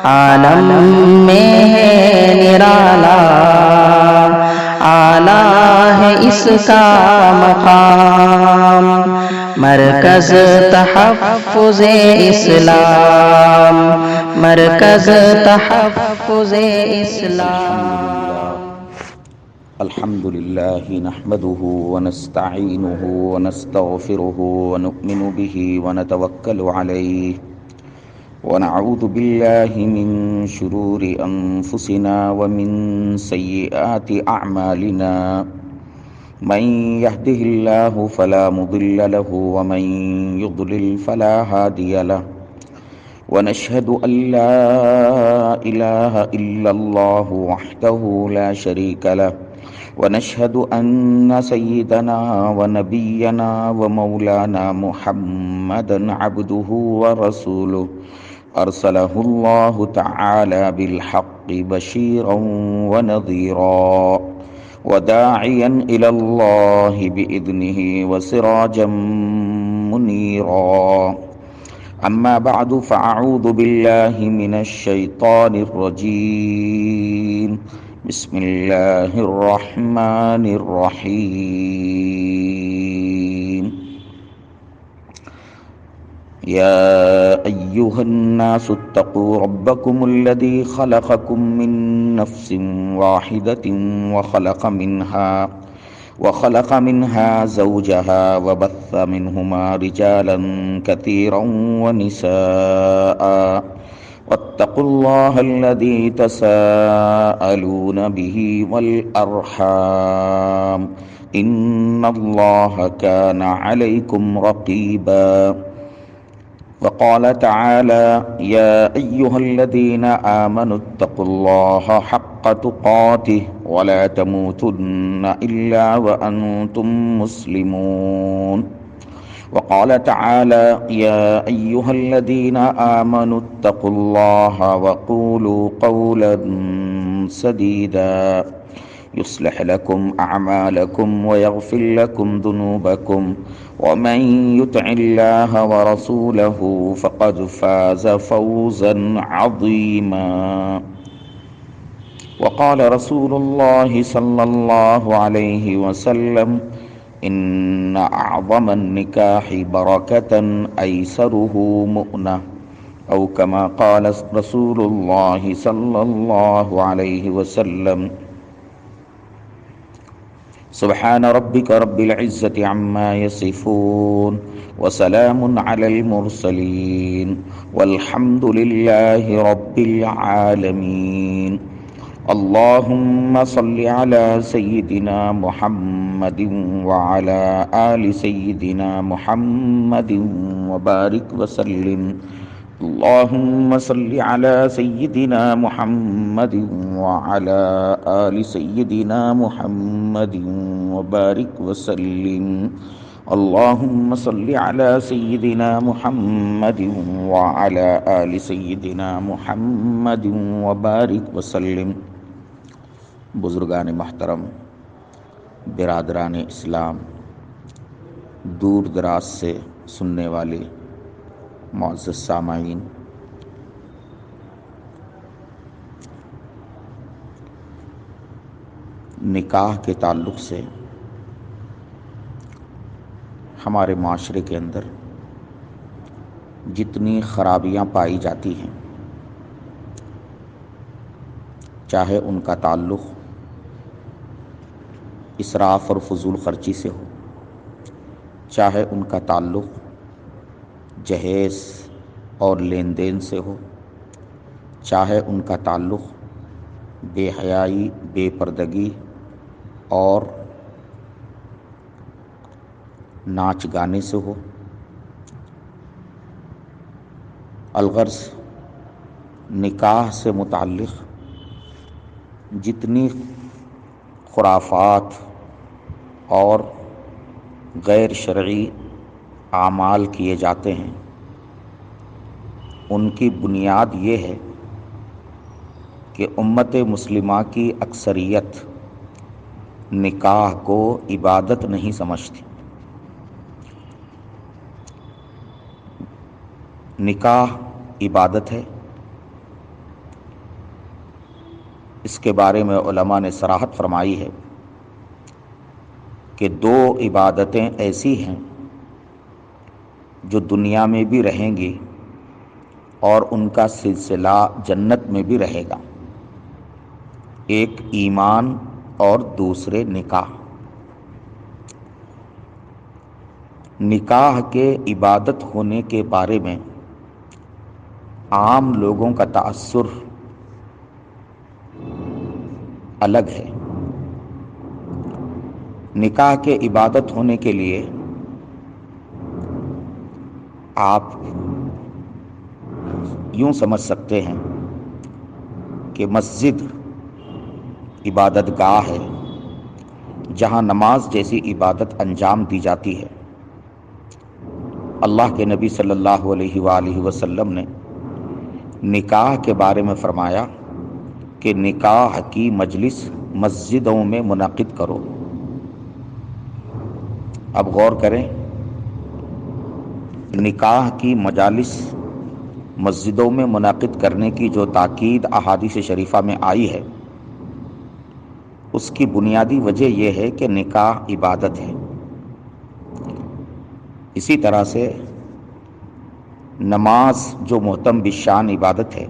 عالم میں ہے نرالا، اعلیٰ ہے اس کا مقام، مرکز تحفظ اسلام، مرکز تحفظ اسلام۔ الحمد لله نحمده ونستعينه ونستغفره ونؤمن به ونتوكل عليه ونعوذ بالله من شرور أنفسنا ومن سيئات أعمالنا، من يهده الله فلا مضل له ومن يضلل فلا هادي له، ونشهد أن لا إله إلا الله وحده لا شريك له، ونشهد أن سيدنا ونبينا ومولانا محمدا عبده ورسوله، أرسله الله تعالى بالحق بشيرا ونذيرا وداعيا إلى الله بإذنه وسراجا منيرا. أما بعد فأعوذ بالله من الشيطان الرجيم. بسم الله الرحمن الرحيم. يا أيها الناس اتقوا ربكم الذي خلقكم من نفس واحدة وخلق منها زوجها وبث منهما رجالا كثيرا ونساء، واتقوا الله الذي تساءلون به والأرحام، إن الله كان عليكم رقيبا. وقال تعالى: يا أيها الذين آمنوا اتقوا الله حق تقاته ولا تموتن إلا وأنتم مسلمون. وقال تعالى: يا أيها الذين آمنوا اتقوا الله وقولوا قولا سديدا يصلح لكم أعمالكم ويغفر لكم ذنوبكم، ومن يطع الله ورسوله فقد فاز فوزا عظيما. وقال رسول الله صلى الله عليه وسلم: إن أعظم النكاح بركة أيسره مؤنة، أو كما قال رسول الله صلى الله عليه وسلم. سبحان ربك رب العزة عما يصفون، وسلام على المرسلين، والحمد لله رب العالمين. اللهم صل على سيدنا محمد وعلى آل سيدنا محمد وبارك وسلم. اللهم صل على سيدنا محمد وعلى آل سيدنا محمد وبارك وسلم. اللهم صل على سيدنا محمد وعلى آل سيدنا محمد وبارك وسلم. بزرگان محترم، برادران اسلام، دور دراز سے سننے والے معزز سامعین، نکاح کے تعلق سے ہمارے معاشرے کے اندر جتنی خرابیاں پائی جاتی ہیں، چاہے ان کا تعلق اسراف اور فضول خرچی سے ہو، چاہے ان کا تعلق جہیز اور لین دین سے ہو، چاہے ان کا تعلق بے حیائی، بے پردگی اور ناچ گانے سے ہو، الغرض نکاح سے متعلق جتنی خرافات اور غیر شرعی اعمال کیے جاتے ہیں، ان کی بنیاد یہ ہے کہ امت مسلمہ کی اکثریت نکاح کو عبادت نہیں سمجھتی. نکاح عبادت ہے، اس کے بارے میں علماء نے صراحت فرمائی ہے کہ دو عبادتیں ایسی ہیں جو دنیا میں بھی رہیں گی اور ان کا سلسلہ جنت میں بھی رہے گا، ایک ایمان اور دوسرے نکاح۔ نکاح کے عبادت ہونے کے بارے میں عام لوگوں کا تأثر الگ ہے۔ نکاح کے عبادت ہونے کے لیے آپ یوں سمجھ سکتے ہیں کہ مسجد عبادت گاہ ہے جہاں نماز جیسی عبادت انجام دی جاتی ہے۔ اللہ کے نبی صلی اللہ علیہ وآلہ وسلم نے نکاح کے بارے میں فرمایا کہ نکاح کی مجلس مسجدوں میں منعقد کرو۔ اب غور کریں، نکاح کی مجالس مسجدوں میں منعقد کرنے کی جو تاکید احادیث شریفہ میں آئی ہے، اس کی بنیادی وجہ یہ ہے کہ نکاح عبادت ہے۔ اسی طرح سے نماز جو محتم بالشان عبادت ہے،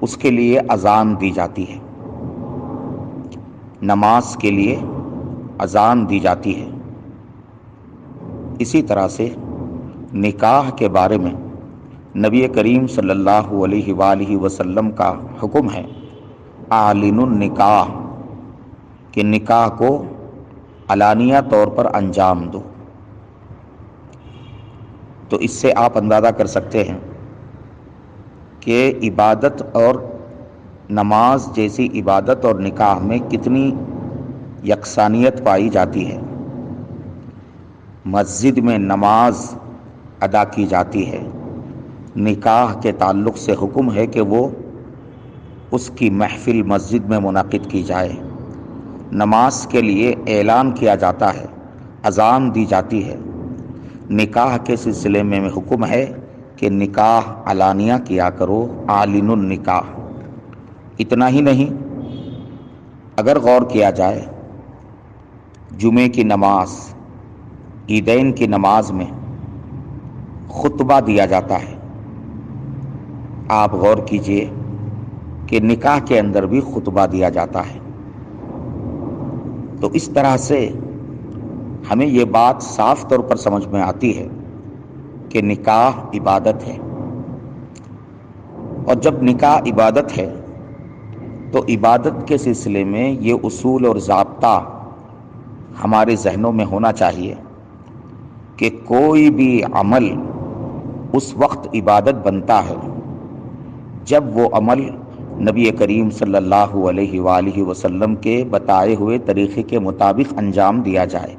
اس کے لیے اذان دی جاتی ہے، نماز کے لیے اذان دی جاتی ہے۔ اسی طرح سے نکاح کے بارے میں نبی کریم صلی اللہ علیہ وآلہ وسلم کا حکم ہے اعلنوا النکاح، کہ نکاح کو علانیہ طور پر انجام دو۔ تو اس سے آپ اندازہ کر سکتے ہیں کہ عبادت اور نماز جیسی عبادت اور نکاح میں کتنی یکسانیت پائی جاتی ہے۔ مسجد میں نماز ادا کی جاتی ہے، نکاح کے تعلق سے حکم ہے کہ وہ اس کی محفل مسجد میں منعقد کی جائے، نماز کے لیے اعلان کیا جاتا ہے، اذان دی جاتی ہے۔ نکاح کے سلسلے میں حکم ہے کہ نکاح علانیہ کیا کرو، اعلنوا النکاح۔ اتنا ہی نہیں، اگر غور کیا جائے جمعے کی نماز، عیدین کی نماز میں خطبہ دیا جاتا ہے۔ آپ غور کیجئے کہ نکاح کے اندر بھی خطبہ دیا جاتا ہے۔ تو اس طرح سے ہمیں یہ بات صاف طور پر سمجھ میں آتی ہے کہ نکاح عبادت ہے، اور جب نکاح عبادت ہے تو عبادت کے سلسلے میں یہ اصول اور ضابطہ ہمارے ذہنوں میں ہونا چاہیے کہ کوئی بھی عمل اس وقت عبادت بنتا ہے جب وہ عمل نبی کریم صلی اللہ علیہ وآلہ وسلم کے بتائے ہوئے طریقے کے مطابق انجام دیا جائے۔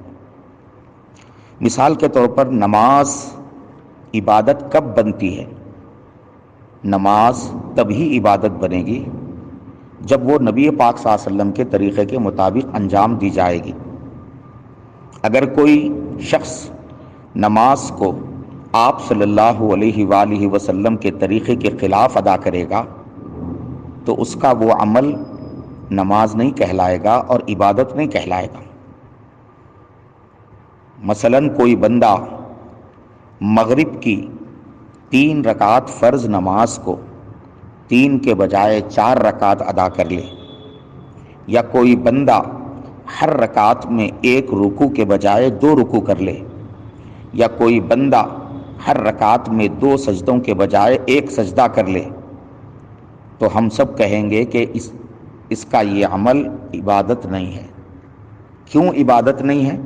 مثال کے طور پر نماز عبادت کب بنتی ہے؟ نماز تبھی عبادت بنے گی جب وہ نبی پاک صلی اللہ علیہ وسلم کے طریقے کے مطابق انجام دی جائے گی۔ اگر کوئی شخص نماز کو آپ صلی اللہ علیہ وآلہ وسلم کے طریقے کے خلاف ادا کرے گا تو اس کا وہ عمل نماز نہیں کہلائے گا اور عبادت نہیں کہلائے گا۔ مثلا کوئی بندہ مغرب کی 3 رکعت فرض نماز کو 3 کے بجائے 4 رکعت ادا کر لے، یا کوئی بندہ ہر رکعت میں 1 رکوع کے بجائے 2 رکوع کر لے، یا کوئی بندہ ہر رکعت میں 2 سجدوں کے بجائے 1 سجدہ کر لے، تو ہم سب کہیں گے کہ اس کا یہ عمل عبادت نہیں ہے۔ کیوں عبادت نہیں ہے؟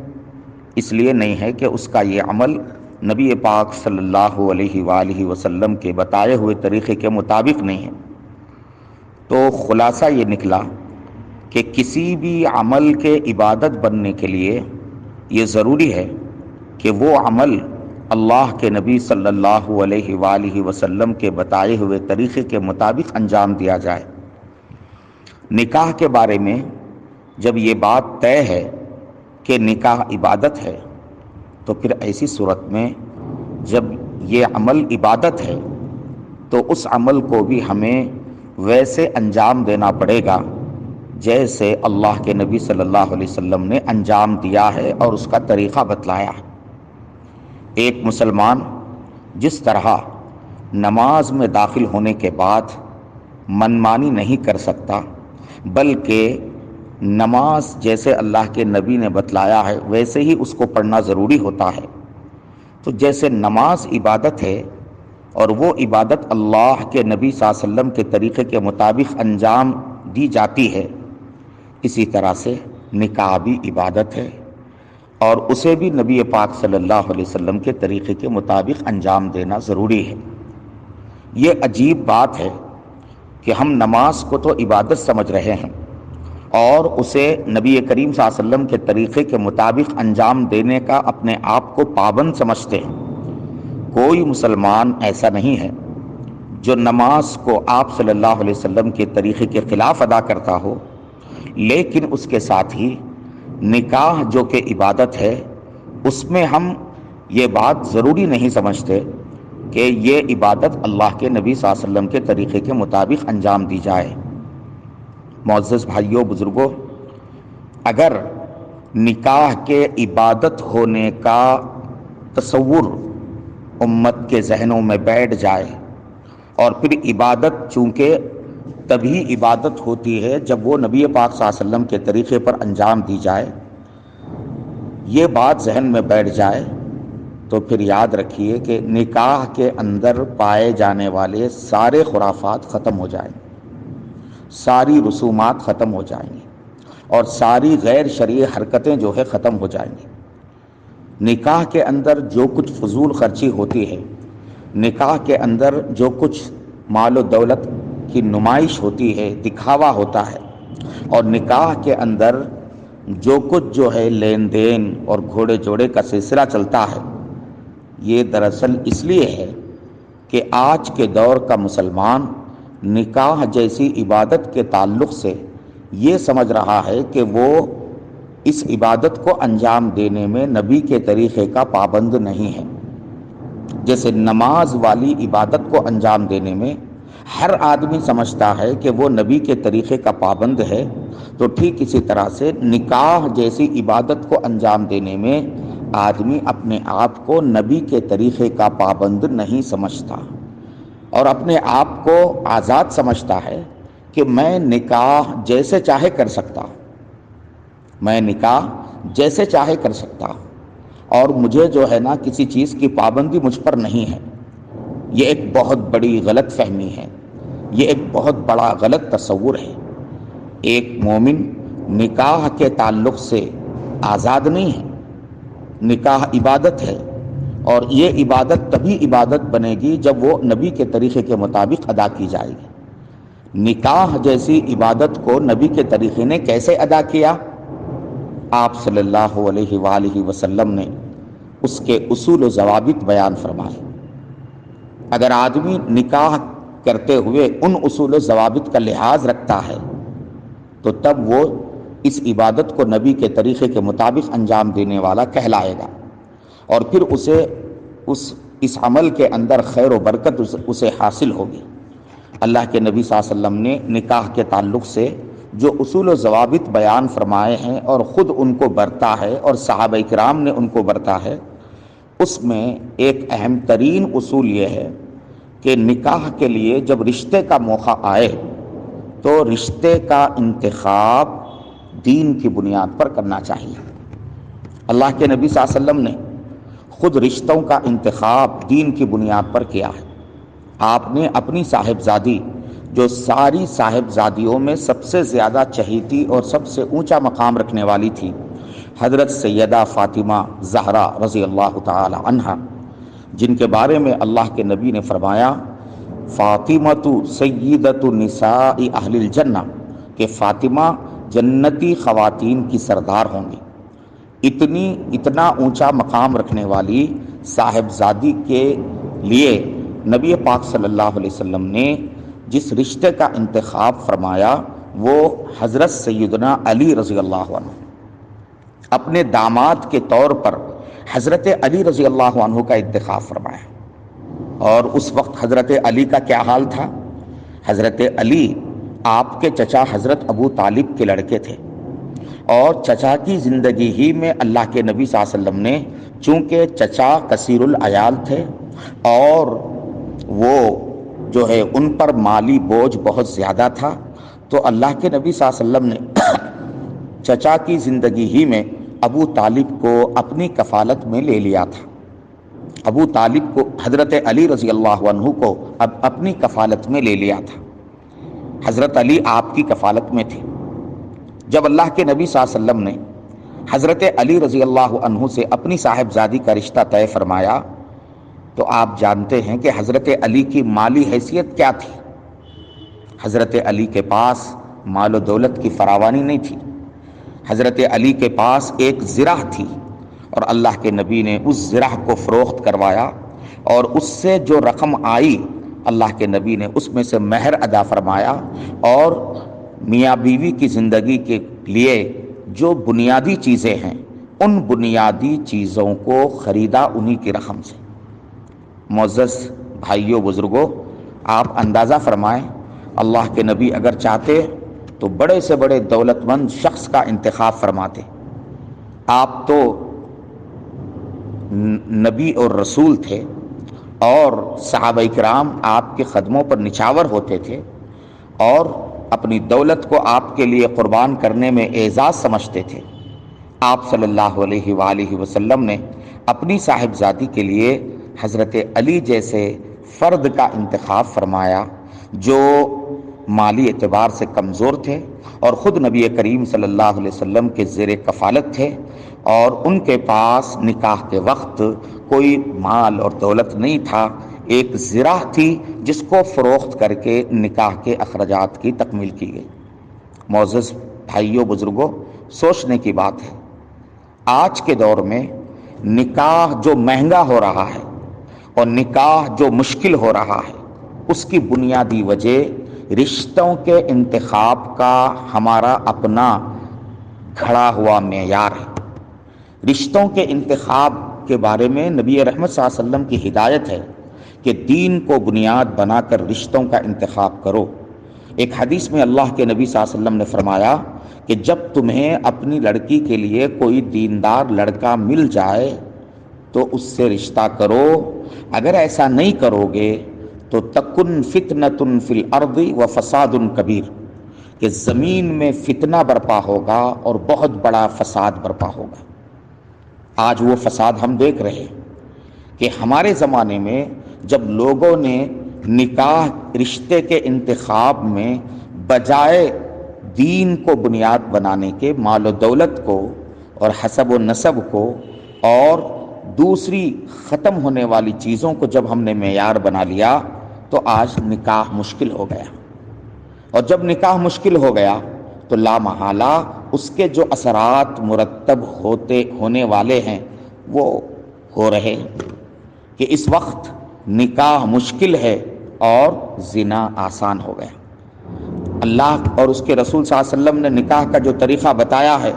اس لیے نہیں ہے کہ اس کا یہ عمل نبی پاک صلی اللہ علیہ وآلہ وسلم کے بتائے ہوئے طریقے کے مطابق نہیں ہے۔ تو خلاصہ یہ نکلا کہ کسی بھی عمل کے عبادت بننے کے لیے یہ ضروری ہے کہ وہ عمل اللہ کے نبی صلی اللہ علیہ وآلہ وسلم کے بتائے ہوئے طریقے کے مطابق انجام دیا جائے۔ نکاح کے بارے میں جب یہ بات طے ہے کہ نکاح عبادت ہے، تو پھر ایسی صورت میں جب یہ عمل عبادت ہے تو اس عمل کو بھی ہمیں ویسے انجام دینا پڑے گا جیسے اللہ کے نبی صلی اللہ علیہ وسلم نے انجام دیا ہے اور اس کا طریقہ بتلایا ہے۔ ایک مسلمان جس طرح نماز میں داخل ہونے کے بعد منمانی نہیں کر سکتا، بلکہ نماز جیسے اللہ کے نبی نے بتلایا ہے ویسے ہی اس کو پڑھنا ضروری ہوتا ہے، تو جیسے نماز عبادت ہے اور وہ عبادت اللہ کے نبی صلی اللہ علیہ وسلم کے طریقے کے مطابق انجام دی جاتی ہے، اسی طرح سے نکاح بھی عبادت ہے اور اسے بھی نبی پاک صلی اللہ علیہ وسلم کے طریقے کے مطابق انجام دینا ضروری ہے۔ یہ عجیب بات ہے کہ ہم نماز کو تو عبادت سمجھ رہے ہیں اور اسے نبی کریم صلی اللہ علیہ وسلم کے طریقے کے مطابق انجام دینے کا اپنے آپ کو پابند سمجھتے ہیں۔ کوئی مسلمان ایسا نہیں ہے جو نماز کو آپ صلی اللہ علیہ وسلم کے طریقے کے خلاف ادا کرتا ہو، لیکن اس کے ساتھ ہی نکاح جو کہ عبادت ہے اس میں ہم یہ بات ضروری نہیں سمجھتے کہ یہ عبادت اللہ کے نبی صلی اللہ علیہ وسلم کے طریقے کے مطابق انجام دی جائے۔ معزز بھائیوں، بزرگوں، اگر نکاح کے عبادت ہونے کا تصور امت کے ذہنوں میں بیٹھ جائے اور پھر عبادت چونکہ تبھی عبادت ہوتی ہے جب وہ نبی پاک صلی اللہ علیہ وسلم کے طریقے پر انجام دی جائے، یہ بات ذہن میں بیٹھ جائے تو پھر یاد رکھیے کہ نکاح کے اندر پائے جانے والے سارے خرافات ختم ہو جائیں گے، ساری رسومات ختم ہو جائیں گی اور ساری غیر شرعی حرکتیں جو ہے ختم ہو جائیں گی۔ نکاح کے اندر جو کچھ فضول خرچی ہوتی ہے، نکاح کے اندر جو کچھ مال و دولت کی نمائش ہوتی ہے، دکھاوا ہوتا ہے، اور نکاح کے اندر جو کچھ جو ہے لین دین اور گھوڑے جوڑے کا سلسلہ چلتا ہے، یہ دراصل اس لیے ہے کہ آج کے دور کا مسلمان نکاح جیسی عبادت کے تعلق سے یہ سمجھ رہا ہے کہ وہ اس عبادت کو انجام دینے میں نبی کے طریقے کا پابند نہیں ہے۔ جیسے نماز والی عبادت کو انجام دینے میں ہر آدمی سمجھتا ہے کہ وہ نبی کے طریقے کا پابند ہے، تو ٹھیک اسی طرح سے نکاح جیسی عبادت کو انجام دینے میں آدمی اپنے آپ کو نبی کے طریقے کا پابند نہیں سمجھتا اور اپنے آپ کو آزاد سمجھتا ہے کہ میں نکاح جیسے چاہے کر سکتا ہوں، میں نکاح جیسے چاہے کر سکتا ہوں اور مجھے جو ہے نا کسی چیز کی پابندی مجھ پر نہیں ہے۔ یہ ایک بہت بڑی غلط فہمی ہے، یہ ایک بہت بڑا غلط تصور ہے۔ ایک مومن نکاح کے تعلق سے آزاد نہیں ہے، نکاح عبادت ہے اور یہ عبادت تبھی عبادت بنے گی جب وہ نبی کے طریقے کے مطابق ادا کی جائے گی۔ نکاح جیسی عبادت کو نبی کے طریقے نے کیسے ادا کیا؟ آپ صلی اللہ علیہ وآلہ وسلم نے اس کے اصول و ضوابط بیان فرمائے۔ اگر آدمی نکاح کرتے ہوئے ان اصول و ضوابط کا لحاظ رکھتا ہے تو تب وہ اس عبادت کو نبی کے طریقے کے مطابق انجام دینے والا کہلائے گا اور پھر اسے اس عمل کے اندر خیر و برکت اسے حاصل ہوگی۔ اللہ کے نبی صلی اللہ علیہ وسلم نے نکاح کے تعلق سے جو اصول و ضوابط بیان فرمائے ہیں اور خود ان کو برتا ہے اور صحابہ کرام نے ان کو برتا ہے، اس میں ایک اہم ترین اصول یہ ہے کہ نکاح کے لیے جب رشتے کا موقع آئے تو رشتے کا انتخاب دین کی بنیاد پر کرنا چاہیے۔ اللہ کے نبی صلی اللہ علیہ وسلم نے خود رشتوں کا انتخاب دین کی بنیاد پر کیا ہے۔ آپ نے اپنی صاحبزادی جو ساری صاحبزادیوں میں سب سے زیادہ چہیتی اور سب سے اونچا مقام رکھنے والی تھی، حضرت سیدہ فاطمہ زہرا رضی اللہ تعالی عنہا، جن کے بارے میں اللہ کے نبی نے فرمایا فاطمۃ سیدۃ نساء اہل الجنہ، کہ فاطمہ جنتی خواتین کی سردار ہوں گی۔ اتنا اونچا مقام رکھنے والی صاحبزادی کے لیے نبی پاک صلی اللہ علیہ وسلم نے جس رشتے کا انتخاب فرمایا وہ حضرت سیدنا علی رضی اللہ عنہ، اپنے داماد کے طور پر حضرت علی رضی اللہ عنہ کا انتخاب فرمایا۔ اور اس وقت حضرت علی کا کیا حال تھا؟ حضرت علی آپ کے چچا حضرت ابو طالب کے لڑکے تھے، اور چچا کی زندگی ہی میں اللہ کے نبی صلی اللہ علیہ وسلم نے، چونکہ چچا کثیر العیال تھے اور وہ جو ہے ان پر مالی بوجھ بہت زیادہ تھا، تو اللہ کے نبی صلی اللہ علیہ وسلم نے چچا کی زندگی ہی میں ابو طالب کو اپنی کفالت میں لے لیا تھا۔ ابو طالب کو حضرت علی رضی اللہ عنہ کو اب اپنی کفالت میں لے لیا تھا۔ حضرت علی آپ کی کفالت میں تھے۔ جب اللہ کے نبی صلی اللہ علیہ وسلم نے حضرت علی رضی اللہ عنہ سے اپنی صاحبزادی کا رشتہ طے فرمایا تو آپ جانتے ہیں کہ حضرت علی کی مالی حیثیت کیا تھی۔ حضرت علی کے پاس مال و دولت کی فراوانی نہیں تھی۔ حضرت علی کے پاس ایک زرہ تھی، اور اللہ کے نبی نے اس زرہ کو فروخت کروایا، اور اس سے جو رقم آئی اللہ کے نبی نے اس میں سے مہر ادا فرمایا، اور میاں بیوی کی زندگی کے لیے جو بنیادی چیزیں ہیں ان بنیادی چیزوں کو خریدا انہی کی رقم سے۔ معزز بھائیوں بزرگوں، آپ اندازہ فرمائیں، اللہ کے نبی اگر چاہتے تو بڑے سے بڑے دولت مند شخص کا انتخاب فرماتے۔ آپ تو نبی اور رسول تھے، اور صحابہ کرام آپ کے قدموں پر نچھاور ہوتے تھے، اور اپنی دولت کو آپ کے لیے قربان کرنے میں اعزاز سمجھتے تھے۔ آپ صلی اللہ علیہ وآلہ وسلم نے اپنی صاحبزادی کے لیے حضرت علی جیسے فرد کا انتخاب فرمایا جو مالی اعتبار سے کمزور تھے، اور خود نبی کریم صلی اللہ علیہ وسلم کے زیر کفالت تھے، اور ان کے پاس نکاح کے وقت کوئی مال اور دولت نہیں تھا، ایک زرہ تھی جس کو فروخت کر کے نکاح کے اخراجات کی تکمیل کی گئی۔ معزز بھائیوں بزرگوں، سوچنے کی بات ہے، آج کے دور میں نکاح جو مہنگا ہو رہا ہے اور نکاح جو مشکل ہو رہا ہے، اس کی بنیادی وجہ رشتوں کے انتخاب کا ہمارا اپنا گھڑا ہوا معیار ہے۔ رشتوں کے انتخاب کے بارے میں نبی رحمت صلی اللہ علیہ وسلم کی ہدایت ہے کہ دین کو بنیاد بنا کر رشتوں کا انتخاب کرو۔ ایک حدیث میں اللہ کے نبی صلی اللہ علیہ وسلم نے فرمایا کہ جب تمہیں اپنی لڑکی کے لیے کوئی دیندار لڑکا مل جائے تو اس سے رشتہ کرو، اگر ایسا نہیں کرو گے تو تکن فتنۃ فی الارض و فساد کبیر، کہ زمین میں فتنہ برپا ہوگا اور بہت بڑا فساد برپا ہوگا۔ آج وہ فساد ہم دیکھ رہے ہیں کہ ہمارے زمانے میں جب لوگوں نے نکاح رشتے کے انتخاب میں بجائے دین کو بنیاد بنانے کے مال و دولت کو اور حسب و نسب کو اور دوسری ختم ہونے والی چیزوں کو جب ہم نے معیار بنا لیا تو آج نکاح مشکل ہو گیا، اور جب نکاح مشکل ہو گیا تو لا محالہ اس کے جو اثرات مرتب ہونے والے ہیں وہ ہو رہے ہیں کہ اس وقت نکاح مشکل ہے اور زنا آسان ہو گیا۔ اللہ اور اس کے رسول صلی اللہ علیہ وسلم نے نکاح کا جو طریقہ بتایا ہے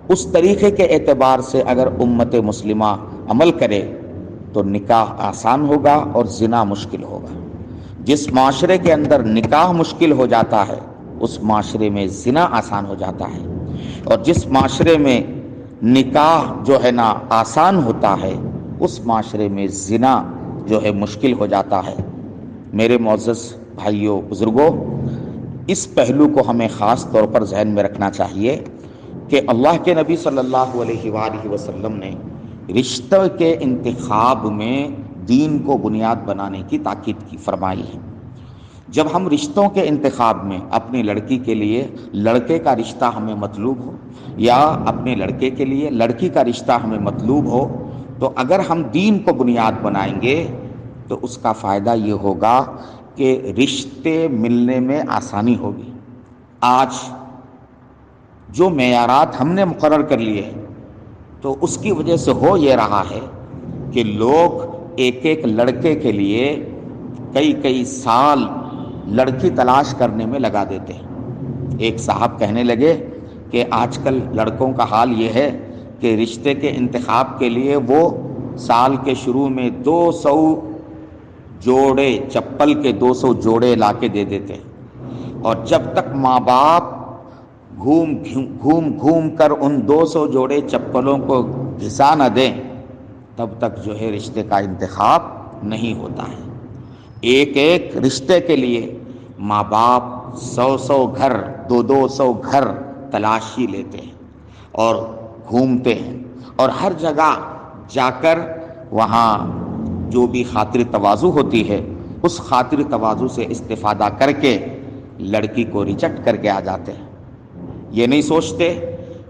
اس طریقے کے اعتبار سے اگر امت مسلمہ عمل کرے تو نکاح آسان ہوگا اور زنا مشکل ہوگا۔ جس معاشرے کے اندر نکاح مشکل ہو جاتا ہے اس معاشرے میں زنا آسان ہو جاتا ہے، اور جس معاشرے میں نکاح جو ہے نا آسان ہوتا ہے اس معاشرے میں زنا جو ہے مشکل ہو جاتا ہے۔ میرے معزز بھائیوں بزرگوں، اس پہلو کو ہمیں خاص طور پر ذہن میں رکھنا چاہیے کہ اللہ کے نبی صلی اللہ علیہ وآلہ وسلم نے رشتے کے انتخاب میں دین کو بنیاد بنانے کی تاکید کی فرمائی ہے۔ جب ہم رشتوں کے انتخاب میں اپنی لڑکی کے لیے لڑکے کا رشتہ ہمیں مطلوب ہو یا اپنے لڑکے کے لیے لڑکی کا رشتہ ہمیں مطلوب ہو تو اگر ہم دین کو بنیاد بنائیں گے تو اس کا فائدہ یہ ہوگا کہ رشتے ملنے میں آسانی ہوگی۔ آج جو معیارات ہم نے مقرر کر لیے ہیں تو اس کی وجہ سے ہو یہ رہا ہے کہ لوگ ایک ایک لڑکے کے لیے کئی سال لڑکی تلاش کرنے میں لگا دیتے ہیں۔ ایک صاحب کہنے لگے کہ آج کل لڑکوں کا حال یہ ہے کہ رشتے کے انتخاب کے لیے وہ سال کے شروع میں 200 جوڑے چپل کے 200 جوڑے لا کے دے دیتے ہیں، اور جب تک ماں باپ گھوم کر ان 200 جوڑے چپلوں کو گھسا نہ دیں تب تک جو ہے رشتے کا انتخاب نہیں ہوتا ہے۔ ایک ایک رشتے کے لیے ماں باپ 100 گھر 200 گھر تلاشی لیتے ہیں اور گھومتے ہیں، اور ہر جگہ جا کر وہاں جو بھی خاطر تواضع ہوتی ہے اس خاطر تواضع سے استفادہ کر کے لڑکی کو ریجیکٹ کر کے آ جاتے ہیں۔ یہ نہیں سوچتے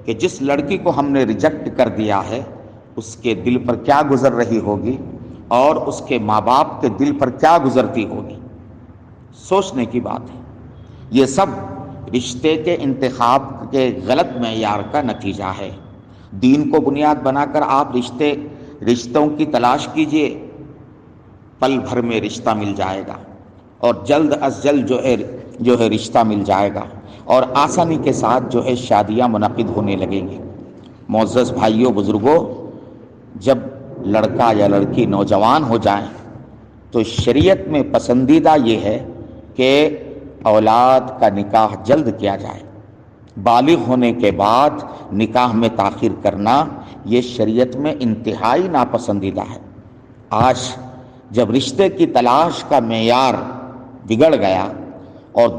کہ جس لڑکی کو ہم نے ریجیکٹ کر دیا ہے اس کے دل پر کیا گزر رہی ہوگی اور اس کے ماں باپ کے دل پر کیا گزرتی ہوگی۔ سوچنے کی بات ہے۔ یہ سب رشتے کے انتخاب کے غلط معیار کا نتیجہ ہے۔ دین کو بنیاد بنا کر آپ رشتوں کی تلاش کیجئے، پل بھر میں رشتہ مل جائے گا، اور جلد از جلد جو ہے رشتہ مل جائے گا، اور آسانی کے ساتھ جو ہے شادیاں منعقد ہونے لگیں گی۔ معزز بھائیوں بزرگوں، جب لڑکا یا لڑکی نوجوان ہو جائیں تو شریعت میں پسندیدہ یہ ہے کہ اولاد کا نکاح جلد کیا جائے۔ بالغ ہونے کے بعد نکاح میں تاخیر کرنا یہ شریعت میں انتہائی ناپسندیدہ ہے۔ آج جب رشتے کی تلاش کا معیار بگڑ گیا اور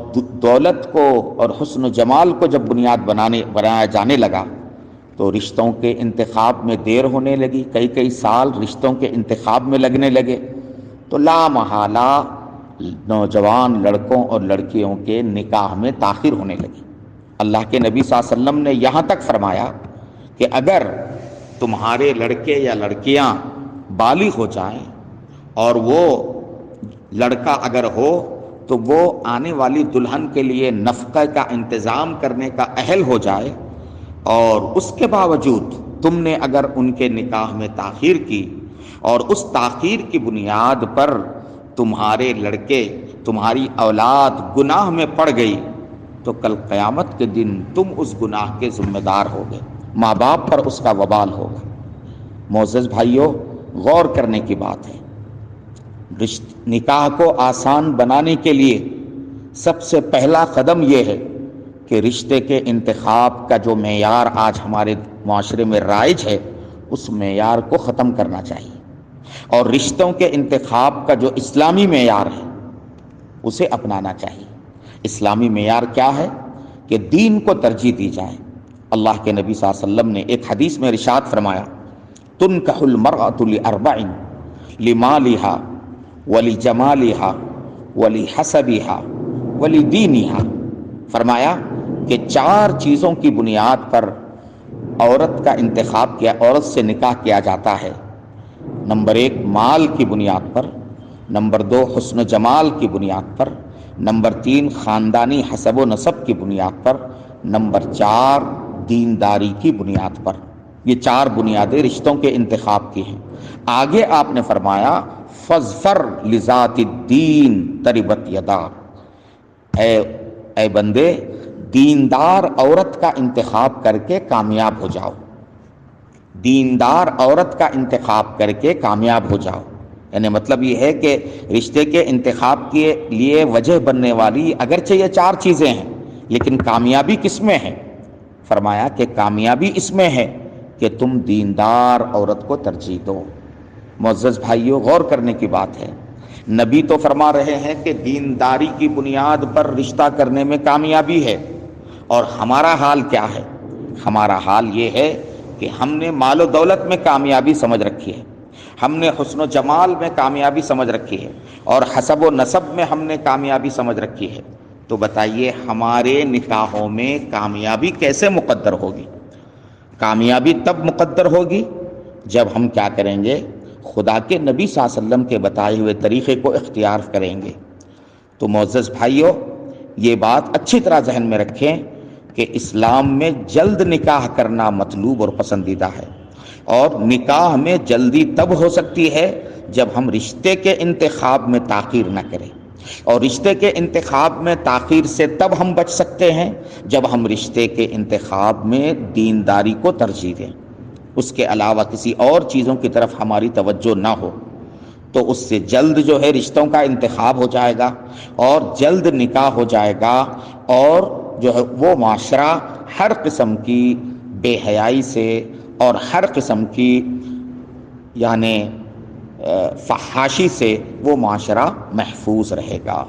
دولت کو اور حسن و جمال کو جب بنیاد بنایا جانے لگا تو رشتوں کے انتخاب میں دیر ہونے لگی، کئی سال رشتوں کے انتخاب میں لگنے لگے، تو لا محالہ نوجوان لڑکوں اور لڑکیوں کے نکاح میں تاخیر ہونے لگی۔ اللہ کے نبی صلی اللہ علیہ وسلم نے یہاں تک فرمایا کہ اگر تمہارے لڑکے یا لڑکیاں بالغ ہو جائیں اور وہ لڑکا اگر ہو تو وہ آنے والی دلہن کے لیے نفقہ کا انتظام کرنے کا اہل ہو جائے، اور اس کے باوجود تم نے اگر ان کے نکاح میں تاخیر کی اور اس تاخیر کی بنیاد پر تمہارے لڑکے تمہاری اولاد گناہ میں پڑ گئی تو کل قیامت کے دن تم اس گناہ کے ذمہ دار ہوگے، ماں باپ پر اس کا وبال ہوگا۔ معزز بھائیوں، غور کرنے کی بات ہے۔ نکاح کو آسان بنانے کے لیے سب سے پہلا قدم یہ ہے کہ رشتے کے انتخاب کا جو معیار آج ہمارے معاشرے میں رائج ہے اس معیار کو ختم کرنا چاہیے، اور رشتوں کے انتخاب کا جو اسلامی معیار ہے اسے اپنانا چاہیے۔ اسلامی معیار کیا ہے؟ کہ دین کو ترجیح دی جائے۔ اللہ کے نبی صلی اللہ علیہ وسلم نے ایک حدیث میں ارشاد فرمایا، تنکح المرأة لأربع لمالها ولجمالها ولحسبها ولدینها۔ فرمایا کہ 4 چیزوں کی بنیاد پر عورت کا انتخاب کیا، عورت سے نکاح کیا جاتا ہے۔ نمبر 1 مال کی بنیاد پر، نمبر 2 حسن و جمال کی بنیاد پر، نمبر 3 خاندانی حسب و نسب کی بنیاد پر، نمبر 4 دینداری کی بنیاد پر۔ یہ 4 بنیادیں رشتوں کے انتخاب کی ہیں۔ آگے آپ نے فرمایا فاظفر لذات الدین تربت یداک، اے بندے دیندار عورت کا انتخاب کر کے کامیاب ہو جاؤ، دیندار عورت کا انتخاب کر کے کامیاب ہو جاؤ۔ یعنی مطلب یہ ہے کہ رشتے کے انتخاب کے لیے وجہ بننے والی اگرچہ یہ 4 چیزیں ہیں لیکن کامیابی کس میں ہے؟ فرمایا کہ کامیابی اس میں ہے کہ تم دیندار عورت کو ترجیح دو۔ معزز بھائیوں، غور کرنے کی بات ہے۔ نبی تو فرما رہے ہیں کہ دینداری کی بنیاد پر رشتہ کرنے میں کامیابی ہے، اور ہمارا حال کیا ہے؟ ہمارا حال یہ ہے کہ ہم نے مال و دولت میں کامیابی سمجھ رکھی ہے، ہم نے حسن و جمال میں کامیابی سمجھ رکھی ہے، اور حسب و نسب میں ہم نے کامیابی سمجھ رکھی ہے۔ تو بتائیے ہمارے نکاحوں میں کامیابی کیسے مقدر ہوگی؟ کامیابی تب مقدر ہوگی جب ہم کیا کریں گے؟ خدا کے نبی صلی اللہ علیہ وسلم کے بتائے ہوئے طریقے کو اختیار کریں گے۔ تو معزز بھائیوں، یہ بات اچھی طرح ذہن میں رکھیں کہ اسلام میں جلد نکاح کرنا مطلوب اور پسندیدہ ہے، اور نکاح میں جلدی تب ہو سکتی ہے جب ہم رشتے کے انتخاب میں تاخیر نہ کریں، اور رشتے کے انتخاب میں تاخیر سے تب ہم بچ سکتے ہیں جب ہم رشتے کے انتخاب میں دینداری کو ترجیح دیں، اس کے علاوہ کسی اور چیزوں کی طرف ہماری توجہ نہ ہو۔ تو اس سے جلد جو ہے رشتوں کا انتخاب ہو جائے گا اور جلد نکاح ہو جائے گا، اور جو ہے وہ معاشرہ ہر قسم کی بے حیائی سے اور ہر قسم کی یعنی فحاشی سے وہ معاشرہ محفوظ رہے گا۔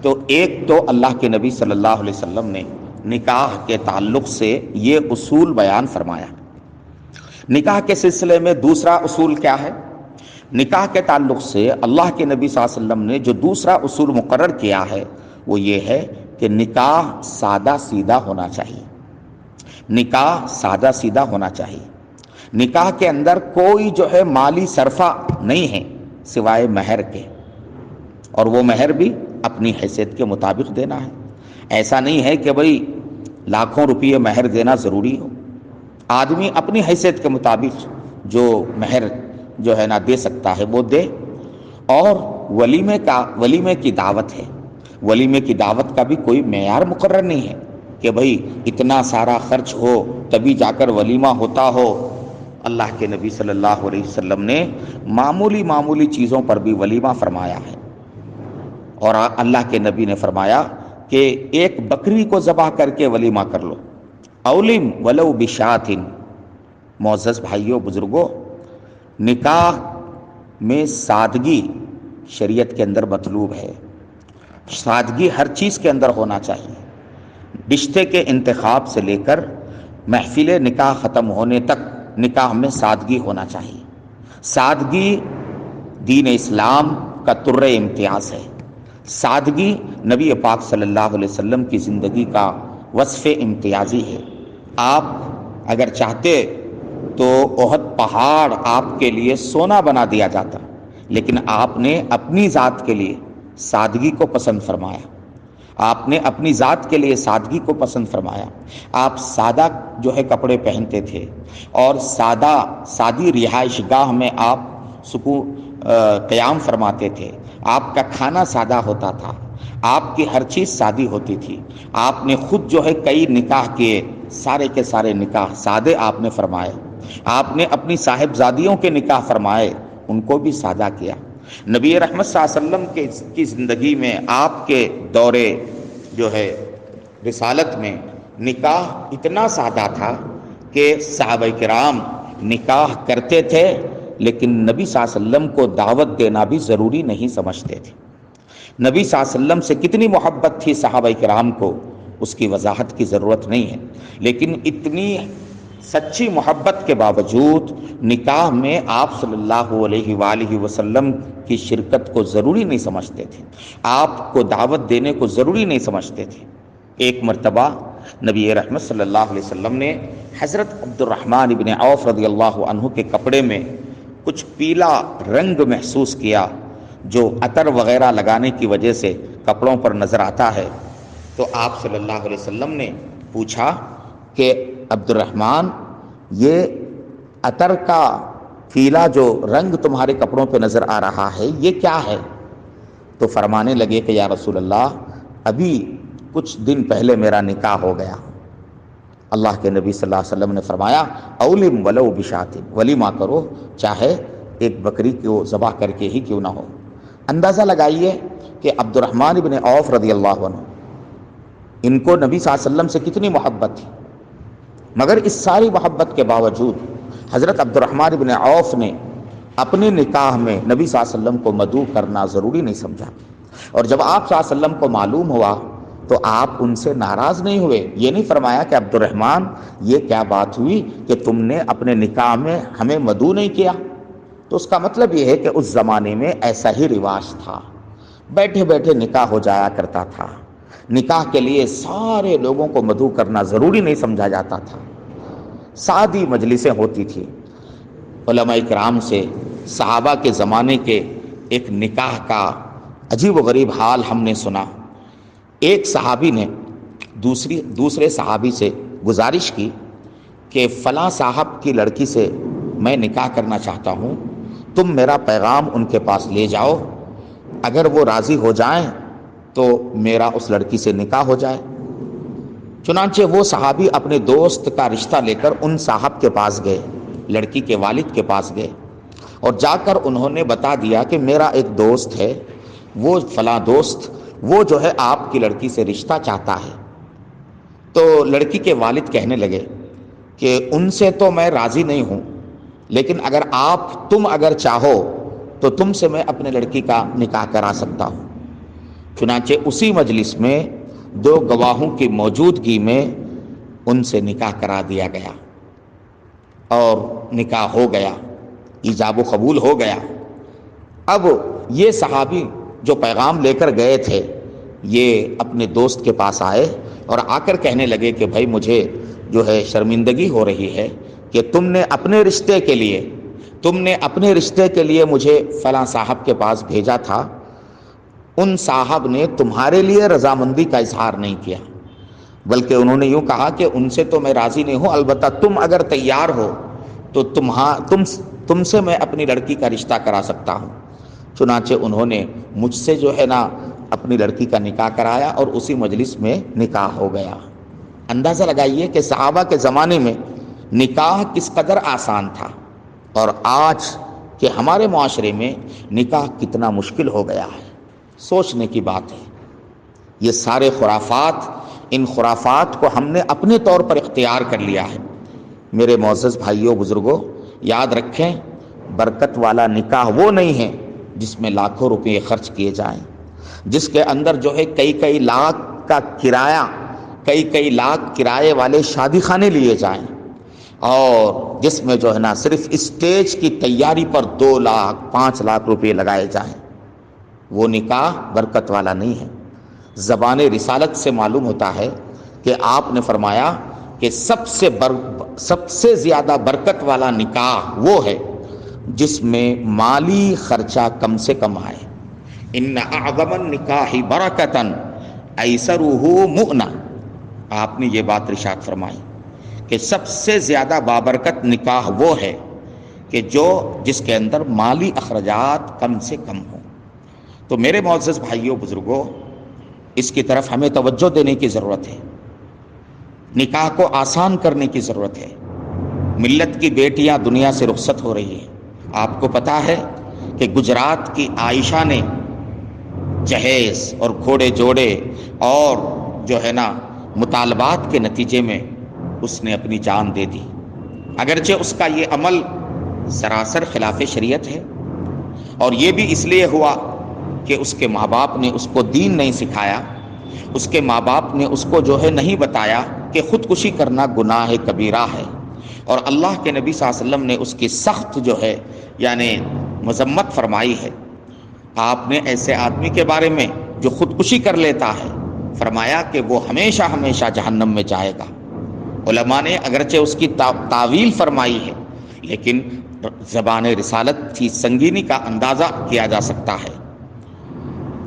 تو ایک تو اللہ کے نبی صلی اللہ علیہ وسلم نے نکاح کے تعلق سے یہ اصول بیان فرمایا۔ نکاح کے سلسلے میں دوسرا اصول کیا ہے؟ نکاح کے تعلق سے اللہ کے نبی صلی اللہ علیہ وسلم نے جو دوسرا اصول مقرر کیا ہے وہ یہ ہے کہ نکاح سادہ سیدھا ہونا چاہیے۔ نکاح سادہ سیدھا ہونا چاہیے۔ نکاح کے اندر کوئی جو ہے مالی صرفہ نہیں ہے سوائے مہر کے، اور وہ مہر بھی اپنی حیثیت کے مطابق دینا ہے۔ ایسا نہیں ہے کہ بھئی لاکھوں روپیے مہر دینا ضروری ہو، آدمی اپنی حیثیت کے مطابق جو مہر جو ہے نا دے سکتا ہے وہ دے۔ اور ولیمے کی دعوت ہے، ولیمے کی دعوت کا بھی کوئی معیار مقرر نہیں ہے کہ بھئی اتنا سارا خرچ ہو تبھی جا کر ولیمہ ہوتا ہو۔ اللہ کے نبی صلی اللہ علیہ وسلم نے معمولی چیزوں پر بھی ولیمہ فرمایا ہے، اور اللہ کے نبی نے فرمایا کہ ایک بکری کو ذبح کر کے ولیمہ کر لو، اولم ولو بشات۔ معزز بھائیوں بزرگوں، نکاح میں سادگی شریعت کے اندر مطلوب ہے۔ سادگی ہر چیز کے اندر ہونا چاہیے، رشتے کے انتخاب سے لے کر محفل نکاح ختم ہونے تک نکاح میں سادگی ہونا چاہیے۔ سادگی دین اسلام کا طر امتیاز ہے۔ سادگی نبی پاک صلی اللہ علیہ وسلم کی زندگی کا وصف امتیازی ہے۔ آپ اگر چاہتے تو احد پہاڑ آپ کے لیے سونا بنا دیا جاتا، لیکن آپ نے اپنی ذات کے لیے سادگی کو پسند فرمایا۔ آپ نے اپنی ذات کے لیے سادگی کو پسند فرمایا۔ آپ سادہ جو ہے کپڑے پہنتے تھے، اور سادی رہائش گاہ میں آپ قیام فرماتے تھے۔ آپ کا کھانا سادہ ہوتا تھا، آپ کی ہر چیز سادی ہوتی تھی۔ آپ نے خود جو ہے کئی نکاح کیے، سارے کے سارے نکاح سادے آپ نے فرمائے۔ آپ نے اپنی صاحبزادیوں کے نکاح فرمائے، ان کو بھی سادہ کیا۔ نبی رحمت صلی اللہ علیہ وسلم کی زندگی میں، آپ کے دورے جو ہے رسالت میں، نکاح اتنا سادہ تھا کہ صحابہ کرام نکاح کرتے تھے لیکن نبی صلی اللہ علیہ وسلم کو دعوت دینا بھی ضروری نہیں سمجھتے تھے۔ نبی صلی اللہ علیہ وسلم سے کتنی محبت تھی صحابہ کرام کو، اس کی وضاحت کی ضرورت نہیں ہے، لیکن اتنی سچی محبت کے باوجود نکاح میں آپ صلی اللہ علیہ وآلہ وسلم کی شرکت کو ضروری نہیں سمجھتے تھے، آپ کو دعوت دینے کو ضروری نہیں سمجھتے تھے۔ ایک مرتبہ نبی رحمت صلی اللہ علیہ وسلم نے حضرت عبد الرحمن بن عوف رضی اللہ عنہ کے کپڑے میں کچھ پیلا رنگ محسوس کیا جو عطر وغیرہ لگانے کی وجہ سے کپڑوں پر نظر آتا ہے۔ تو آپ صلی اللہ علیہ وسلم نے پوچھا کہ عبد الرحمن، یہ عطر کا پیلا جو رنگ تمہارے کپڑوں پہ نظر آ رہا ہے یہ کیا ہے؟ تو فرمانے لگے کہ یا رسول اللہ، ابھی کچھ دن پہلے میرا نکاح ہو گیا۔ اللہ کے نبی صلی اللہ علیہ وسلم نے فرمایا اولم ولو بشات، ولیمہ کرو چاہے ایک بکری کو ذبح کر کے ہی کیوں نہ ہو۔ اندازہ لگائیے کہ عبد الرحمن بن عوف رضی اللہ عنہ، ان کو نبی صلی اللہ علیہ وسلم سے کتنی محبت تھی، مگر اس ساری محبت کے باوجود حضرت عبد الرحمن بن عوف نے اپنے نکاح میں نبی صلی اللہ علیہ وسلم کو مدعو کرنا ضروری نہیں سمجھا۔ اور جب آپ صلی اللہ علیہ وسلم کو معلوم ہوا تو آپ ان سے ناراض نہیں ہوئے، یہ نہیں فرمایا کہ عبد الرحمن یہ کیا بات ہوئی کہ تم نے اپنے نکاح میں ہمیں مدعو نہیں کیا۔ تو اس کا مطلب یہ ہے کہ اس زمانے میں ایسا ہی رواج تھا، بیٹھے بیٹھے نکاح ہو جایا کرتا تھا۔ نکاح کے لیے سارے لوگوں کو مدعو کرنا ضروری نہیں سمجھا جاتا تھا، سادی مجلسیں ہوتی تھی۔ علماء کرام سے صحابہ کے زمانے کے ایک نکاح کا عجیب و غریب حال ہم نے سنا۔ ایک صحابی نے دوسرے صحابی سے گزارش کی کہ فلاں صاحب کی لڑکی سے میں نکاح کرنا چاہتا ہوں، تم میرا پیغام ان کے پاس لے جاؤ، اگر وہ راضی ہو جائیں تو میرا اس لڑکی سے نکاح ہو جائے۔ چنانچہ وہ صحابی اپنے دوست کا رشتہ لے کر ان صاحب کے پاس گئے، لڑکی کے والد کے پاس گئے، اور جا کر انہوں نے بتا دیا کہ میرا ایک دوست ہے، وہ فلاں دوست، وہ جو ہے آپ کی لڑکی سے رشتہ چاہتا ہے۔ تو لڑکی کے والد کہنے لگے کہ ان سے تو میں راضی نہیں ہوں، لیکن تم اگر چاہو تو تم سے میں اپنے لڑکی کا نکاح کرا سکتا ہوں۔ چنانچہ اسی مجلس میں 2 گواہوں کی موجودگی میں ان سے نکاح کرا دیا گیا اور نکاح ہو گیا، ایجاب و قبول ہو گیا۔ اب یہ صحابی جو پیغام لے کر گئے تھے، یہ اپنے دوست کے پاس آئے اور آ کر کہنے لگے کہ بھائی مجھے جو ہے شرمندگی ہو رہی ہے کہ تم نے اپنے رشتے کے لیے مجھے فلاں صاحب کے پاس بھیجا تھا، ان صاحب نے تمہارے لیے رضامندی کا اظہار نہیں کیا، بلکہ انہوں نے یوں کہا کہ ان سے تو میں راضی نہیں ہوں، البتہ تم اگر تیار ہو تو تم سے میں اپنی لڑکی کا رشتہ کرا سکتا ہوں۔ چنانچہ انہوں نے مجھ سے جو ہے نا اپنی لڑکی کا نکاح کرایا اور اسی مجلس میں نکاح ہو گیا۔ اندازہ لگائیے کہ صحابہ کے زمانے میں نکاح کس قدر آسان تھا، اور آج کہ ہمارے معاشرے میں نکاح کتنا مشکل ہو گیا ہے۔ سوچنے کی بات ہے۔ یہ سارے خرافات، ان خرافات کو ہم نے اپنے طور پر اختیار کر لیا ہے۔ میرے معزز بھائیوں بزرگوں، یاد رکھیں، برکت والا نکاح وہ نہیں ہے جس میں لاکھوں روپے خرچ کیے جائیں، جس کے اندر جو ہے کئی لاکھ کا کرایہ، کئی لاکھ کرائے والے شادی خانے لیے جائیں، اور جس میں جو ہے نا صرف اسٹیج کی تیاری پر 2 لاکھ 5 لاکھ روپے لگائے جائیں۔ وہ نکاح برکت والا نہیں ہے۔ زبان رسالت سے معلوم ہوتا ہے کہ آپ نے فرمایا کہ سب سے زیادہ برکت والا نکاح وہ ہے جس میں مالی خرچہ کم سے کم آئے۔ ان اعظم النکاح برکۃ ایسرہ مؤنہ، آپ نے یہ بات ارشاد فرمائی کہ سب سے زیادہ بابرکت نکاح وہ ہے کہ جس کے اندر مالی اخراجات کم سے کم ہوں۔ تو میرے معزز بھائیوں بزرگوں، اس کی طرف ہمیں توجہ دینے کی ضرورت ہے۔ نکاح کو آسان کرنے کی ضرورت ہے۔ ملت کی بیٹیاں دنیا سے رخصت ہو رہی ہیں۔ آپ کو پتا ہے کہ گجرات کی عائشہ نے جہیز اور گھوڑے جوڑے اور جو ہے نا مطالبات کے نتیجے میں اس نے اپنی جان دے دی، اگرچہ اس کا یہ عمل سراسر خلاف شریعت ہے، اور یہ بھی اس لیے ہوا کہ اس کے ماں باپ نے اس کو دین نہیں سکھایا، اس کے ماں باپ نے اس کو جو ہے نہیں بتایا کہ خودکشی کرنا گناہ کبیرہ ہے، اور اللہ کے نبی صلی اللہ علیہ وسلم نے اس کی سخت جو ہے یعنی مذمت فرمائی ہے۔ آپ نے ایسے آدمی کے بارے میں جو خودکشی کر لیتا ہے فرمایا کہ وہ ہمیشہ ہمیشہ جہنم میں جائے گا۔ علماء نے اگرچہ اس کی تعویل فرمائی ہے، لیکن زبان رسالت کی سنگینی کا اندازہ کیا جا سکتا ہے۔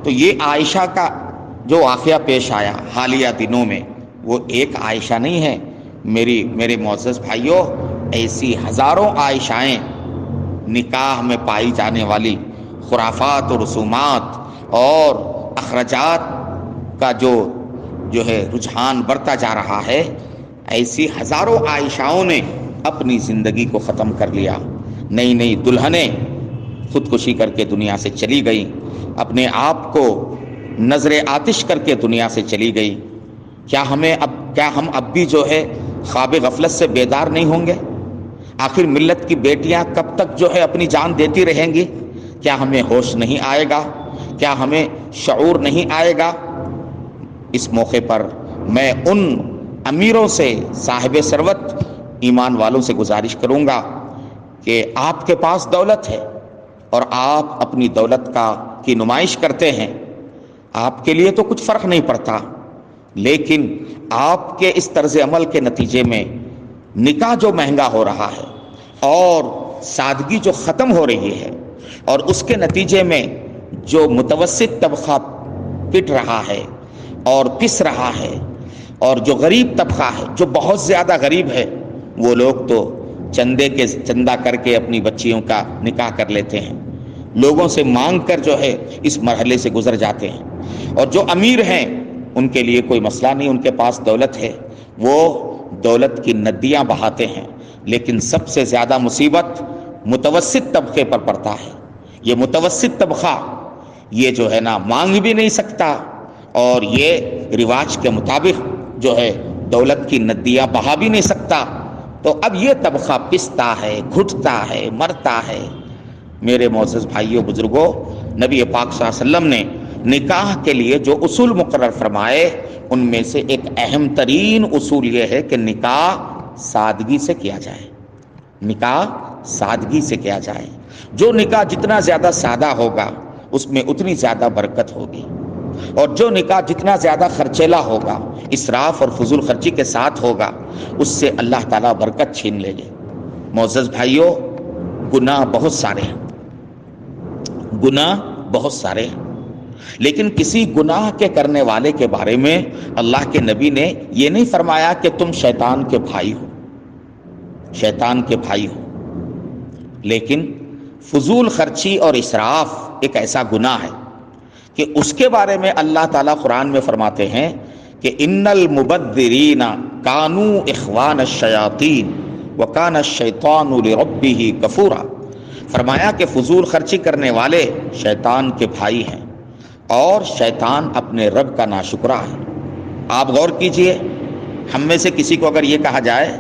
تو یہ عائشہ کا جو واقعہ پیش آیا حالیہ دنوں میں، وہ ایک عائشہ نہیں ہے میرے معزز بھائیوں، ایسی ہزاروں عائشائیں نکاح میں پائی جانے والی خرافات اور رسومات اور اخراجات کا جو ہے رجحان بڑھتا جا رہا ہے، ایسی ہزاروں عائشاؤں نے اپنی زندگی کو ختم کر لیا۔ نئی دلہنیں خودکشی کر کے دنیا سے چلی گئیں، اپنے آپ کو نظر آتش کر کے دنیا سے چلی گئی۔ کیا ہم اب بھی جو ہے خواب غفلت سے بیدار نہیں ہوں گے؟ آخر ملت کی بیٹیاں کب تک جو ہے اپنی جان دیتی رہیں گی؟ کیا ہمیں ہوش نہیں آئے گا؟ کیا ہمیں شعور نہیں آئے گا؟ اس موقع پر میں ان امیروں سے، صاحب ثروت ایمان والوں سے گزارش کروں گا کہ آپ کے پاس دولت ہے اور آپ اپنی دولت کی نمائش کرتے ہیں، آپ کے لیے تو کچھ فرق نہیں پڑتا، لیکن آپ کے اس طرز عمل کے نتیجے میں نکاح جو مہنگا ہو رہا ہے اور سادگی جو ختم ہو رہی ہے، اور اس کے نتیجے میں جو متوسط طبقہ پٹ رہا ہے اور پس رہا ہے، اور جو غریب طبقہ ہے، جو بہت زیادہ غریب ہے، وہ لوگ تو چندہ کر کے اپنی بچیوں کا نکاح کر لیتے ہیں، لوگوں سے مانگ کر جو ہے اس مرحلے سے گزر جاتے ہیں، اور جو امیر ہیں ان کے لیے کوئی مسئلہ نہیں، ان کے پاس دولت ہے، وہ دولت کی ندیاں بہاتے ہیں۔ لیکن سب سے زیادہ مصیبت متوسط طبقے پر پڑتا ہے۔ یہ متوسط طبقہ یہ جو ہے نا مانگ بھی نہیں سکتا، اور یہ رواج کے مطابق جو ہے دولت کی ندیاں بہا بھی نہیں سکتا، تو اب یہ طبقہ پستا ہے، گھٹتا ہے، مرتا ہے۔ میرے معزز بھائیوں بزرگوں، نبی پاک صلی اللہ علیہ وسلم نے نکاح کے لیے جو اصول مقرر فرمائے ان میں سے ایک اہم ترین اصول یہ ہے کہ نکاح سادگی سے کیا جائے، نکاح سادگی سے کیا جائے۔ جو نکاح جتنا زیادہ سادہ ہوگا اس میں اتنی زیادہ برکت ہوگی، اور جو نکاح جتنا زیادہ خرچیلا ہوگا، اسراف اور فضول خرچی کے ساتھ ہوگا، اس سے اللہ تعالیٰ برکت چھین لے گے۔ معزز بھائیوں، گناہ بہت سارے ہیں، گناہ بہت سارے ہیں، لیکن کسی گناہ کے کرنے والے کے بارے میں اللہ کے نبی نے یہ نہیں فرمایا کہ تم شیطان کے بھائی ہو، شیطان کے بھائی ہو۔ لیکن فضول خرچی اور اسراف ایک ایسا گناہ ہے کہ اس کے بارے میں اللہ تعالیٰ قرآن میں فرماتے ہیں کہ ان المبذرین کانوا اخوان الشیاطین وکان الشیطان لربہ کفورا۔ فرمایا کہ فضول خرچی کرنے والے شیطان کے بھائی ہیں اور شیطان اپنے رب کا ناشکرا ہے۔ آپ غور کیجئے، ہم میں سے کسی کو اگر یہ کہا جائے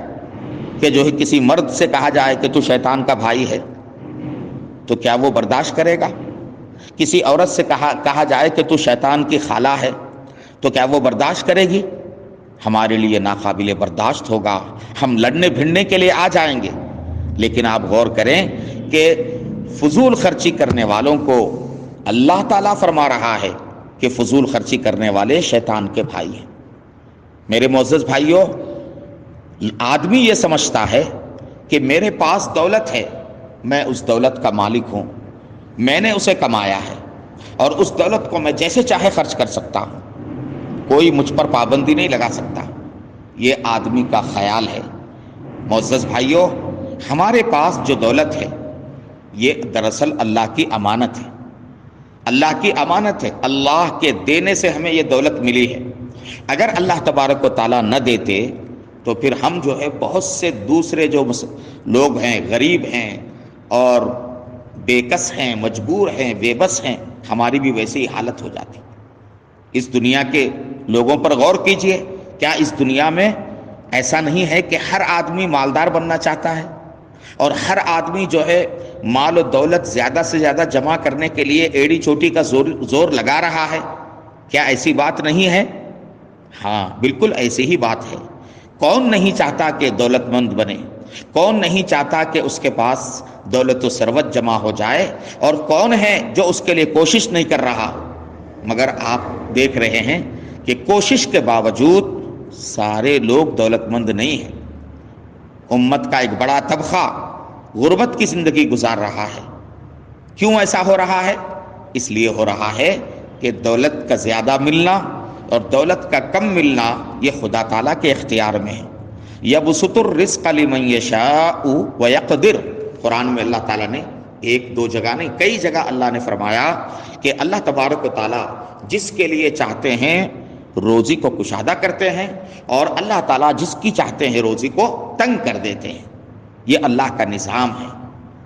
کہ جو ہے کسی مرد سے کہا جائے کہ تو شیطان کا بھائی ہے، تو کیا وہ برداشت کرے گا؟ کسی عورت سے کہا جائے کہ تو شیطان کی خالہ ہے، تو کیا وہ برداشت کرے گی؟ ہمارے لیے ناقابل برداشت ہوگا، ہم لڑنے بھڑنے کے لیے آ جائیں گے۔ لیکن آپ غور کریں کہ فضول خرچی کرنے والوں کو اللہ تعالیٰ فرما رہا ہے کہ فضول خرچی کرنے والے شیطان کے بھائی ہیں۔ میرے معزز بھائیوں، آدمی یہ سمجھتا ہے کہ میرے پاس دولت ہے، میں اس دولت کا مالک ہوں، میں نے اسے کمایا ہے اور اس دولت کو میں جیسے چاہے خرچ کر سکتا ہوں، کوئی مجھ پر پابندی نہیں لگا سکتا۔ یہ آدمی کا خیال ہے۔ معزز بھائیوں، ہمارے پاس جو دولت ہے یہ دراصل اللہ کی امانت ہے، اللہ کی امانت ہے، اللہ کے دینے سے ہمیں یہ دولت ملی ہے۔ اگر اللہ تبارک و تعالیٰ نہ دیتے تو پھر ہم جو ہے بہت سے دوسرے جو لوگ ہیں، غریب ہیں اور بے کس ہیں، مجبور ہیں، بے بس ہیں، ہماری بھی ویسی ہی حالت ہو جاتی۔ اس دنیا کے لوگوں پر غور کیجئے، کیا اس دنیا میں ایسا نہیں ہے کہ ہر آدمی مالدار بننا چاہتا ہے اور ہر آدمی جو ہے مال و دولت زیادہ سے زیادہ جمع کرنے کے لیے ایڑی چوٹی کا زور لگا رہا ہے؟ کیا ایسی بات نہیں ہے؟ ہاں، بالکل ایسی ہی بات ہے۔ کون نہیں چاہتا کہ دولت مند بنے؟ کون نہیں چاہتا کہ اس کے پاس دولت و ثروت جمع ہو جائے؟ اور کون ہے جو اس کے لیے کوشش نہیں کر رہا؟ مگر آپ دیکھ رہے ہیں کہ کوشش کے باوجود سارے لوگ دولت مند نہیں ہیں۔ امت کا ایک بڑا طبقہ غربت کی زندگی گزار رہا ہے۔ کیوں ایسا ہو رہا ہے؟ اس لیے ہو رہا ہے کہ دولت کا زیادہ ملنا اور دولت کا کم ملنا یہ خدا تعالیٰ کے اختیار میں ہے۔ یبسط الرزق لمن یشاء ویقدر، قرآن میں اللہ تعالیٰ نے ایک دو جگہ نہیں کئی جگہ اللہ نے فرمایا کہ اللہ تبارک و تعالیٰ جس کے لیے چاہتے ہیں روزی کو کشادہ کرتے ہیں، اور اللہ تعالیٰ جس کی چاہتے ہیں روزی کو تنگ کر دیتے ہیں۔ یہ اللہ کا نظام ہے،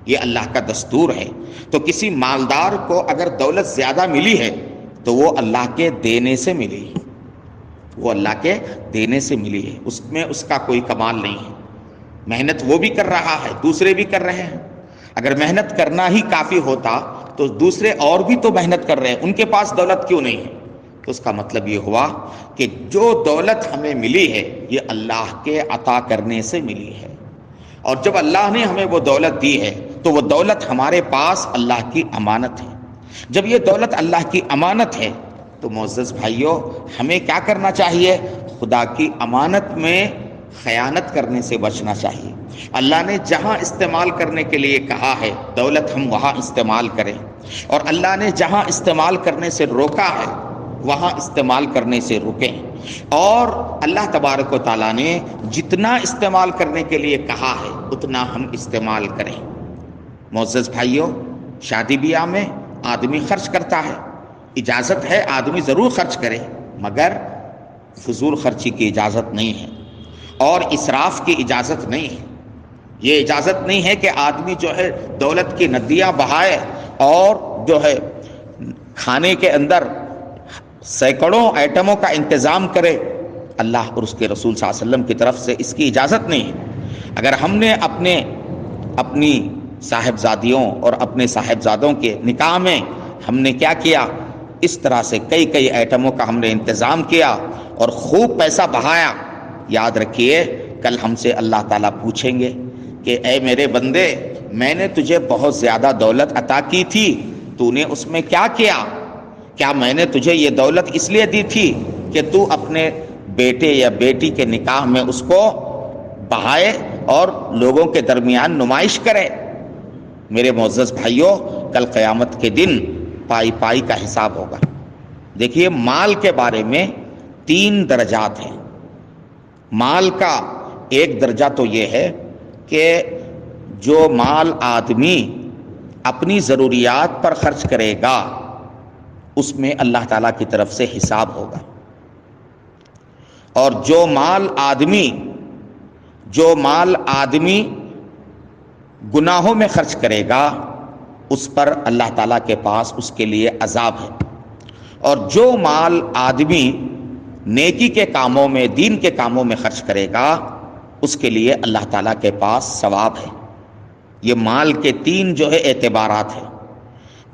یہ اللہ کا دستور ہے۔ تو کسی مالدار کو اگر دولت زیادہ ملی ہے تو وہ اللہ کے دینے سے ملی ہے، وہ اللہ کے دینے سے ملی ہے، اس میں اس کا کوئی کمال نہیں ہے۔ محنت وہ بھی کر رہا ہے، دوسرے بھی کر رہے ہیں۔ اگر محنت کرنا ہی کافی ہوتا تو دوسرے اور بھی تو محنت کر رہے ہیں، ان کے پاس دولت کیوں نہیں ہے؟ تو اس کا مطلب یہ ہوا کہ جو دولت ہمیں ملی ہے یہ اللہ کے عطا کرنے سے ملی ہے، اور جب اللہ نے ہمیں وہ دولت دی ہے تو وہ دولت ہمارے پاس اللہ کی امانت ہے۔ جب یہ دولت اللہ کی امانت ہے تو معزز بھائیوں، ہمیں کیا کرنا چاہیے؟ خدا کی امانت میں خیانت کرنے سے بچنا چاہیے۔ اللہ نے جہاں استعمال کرنے کے لیے کہا ہے دولت ہم وہاں استعمال کریں، اور اللہ نے جہاں استعمال کرنے سے روکا ہے وہاں استعمال کرنے سے رکیں، اور اللہ تبارک و تعالیٰ نے جتنا استعمال کرنے کے لیے کہا ہے اتنا ہم استعمال کریں۔ معزز بھائیوں، شادی بیاہ میں آدمی خرچ کرتا ہے، اجازت ہے آدمی ضرور خرچ کرے، مگر فضول خرچی کی اجازت نہیں ہے اور اسراف کی اجازت نہیں ہے۔ یہ اجازت نہیں ہے کہ آدمی جو ہے دولت کی ندیاں بہائے اور جو ہے کھانے کے اندر سینکڑوں آئٹموں کا انتظام کرے. اللہ اور اس کے رسول صلی اللہ علیہ وسلم کی طرف سے اس کی اجازت نہیں ہے. اگر ہم نے اپنی صاحبزادیوں اور اپنے صاحبزادوں کے نکاح میں ہم نے کیا کیا، اس طرح سے کئی آئٹموں کا ہم نے انتظام کیا اور خوب پیسہ بہایا، یاد رکھیے کل ہم سے اللہ تعالیٰ پوچھیں گے کہ اے میرے بندے، میں نے تجھے بہت زیادہ دولت عطا کی تھی، تو نے اس میں کیا کیا؟ کیا میں نے تجھے یہ دولت اس لیے دی تھی کہ تو اپنے بیٹے یا بیٹی کے نکاح میں اس کو بہائے اور لوگوں کے درمیان نمائش کرے؟ میرے معزز بھائیوں، کل قیامت کے دن پائی کا حساب ہوگا. دیکھیے مال کے بارے میں 3 درجات ہیں. مال کا ایک درجہ تو یہ ہے کہ جو مال آدمی اپنی ضروریات پر خرچ کرے گا اس میں اللہ تعالیٰ کی طرف سے حساب ہوگا، اور جو مال آدمی گناہوں میں خرچ کرے گا اس پر اللہ تعالیٰ کے پاس اس کے لیے عذاب ہے، اور جو مال آدمی نیکی کے کاموں میں، دین کے کاموں میں خرچ کرے گا اس کے لیے اللہ تعالیٰ کے پاس ثواب ہے. یہ مال کے 3 جو ہے اعتبارات ہیں.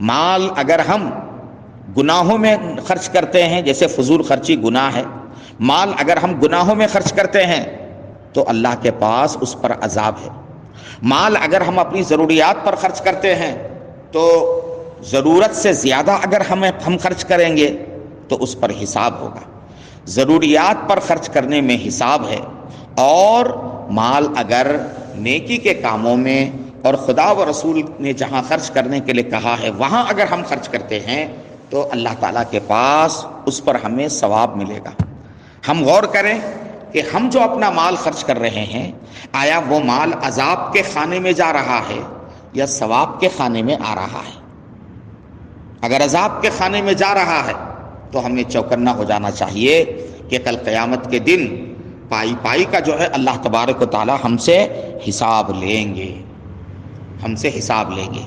مال اگر ہم گناہوں میں خرچ کرتے ہیں، جیسے فضول خرچی گناہ ہے، مال اگر ہم گناہوں میں خرچ کرتے ہیں تو اللہ کے پاس اس پر عذاب ہے. مال اگر ہم اپنی ضروریات پر خرچ کرتے ہیں تو ضرورت سے زیادہ اگر ہم خرچ کریں گے تو اس پر حساب ہوگا. ضروریات پر خرچ کرنے میں حساب ہے، اور مال اگر نیکی کے کاموں میں اور خدا و رسول نے جہاں خرچ کرنے کے لیے کہا ہے وہاں اگر ہم خرچ کرتے ہیں تو اللہ تعالیٰ کے پاس اس پر ہمیں ثواب ملے گا. ہم غور کریں کہ ہم جو اپنا مال خرچ کر رہے ہیں، آیا وہ مال عذاب کے خانے میں جا رہا ہے یا ثواب کے خانے میں آ رہا ہے؟ اگر عذاب کے خانے میں جا رہا ہے تو ہمیں چوکنا ہو جانا چاہیے کہ کل قیامت کے دن پائی کا جو ہے اللہ تبارک و تعالی ہم سے حساب لیں گے.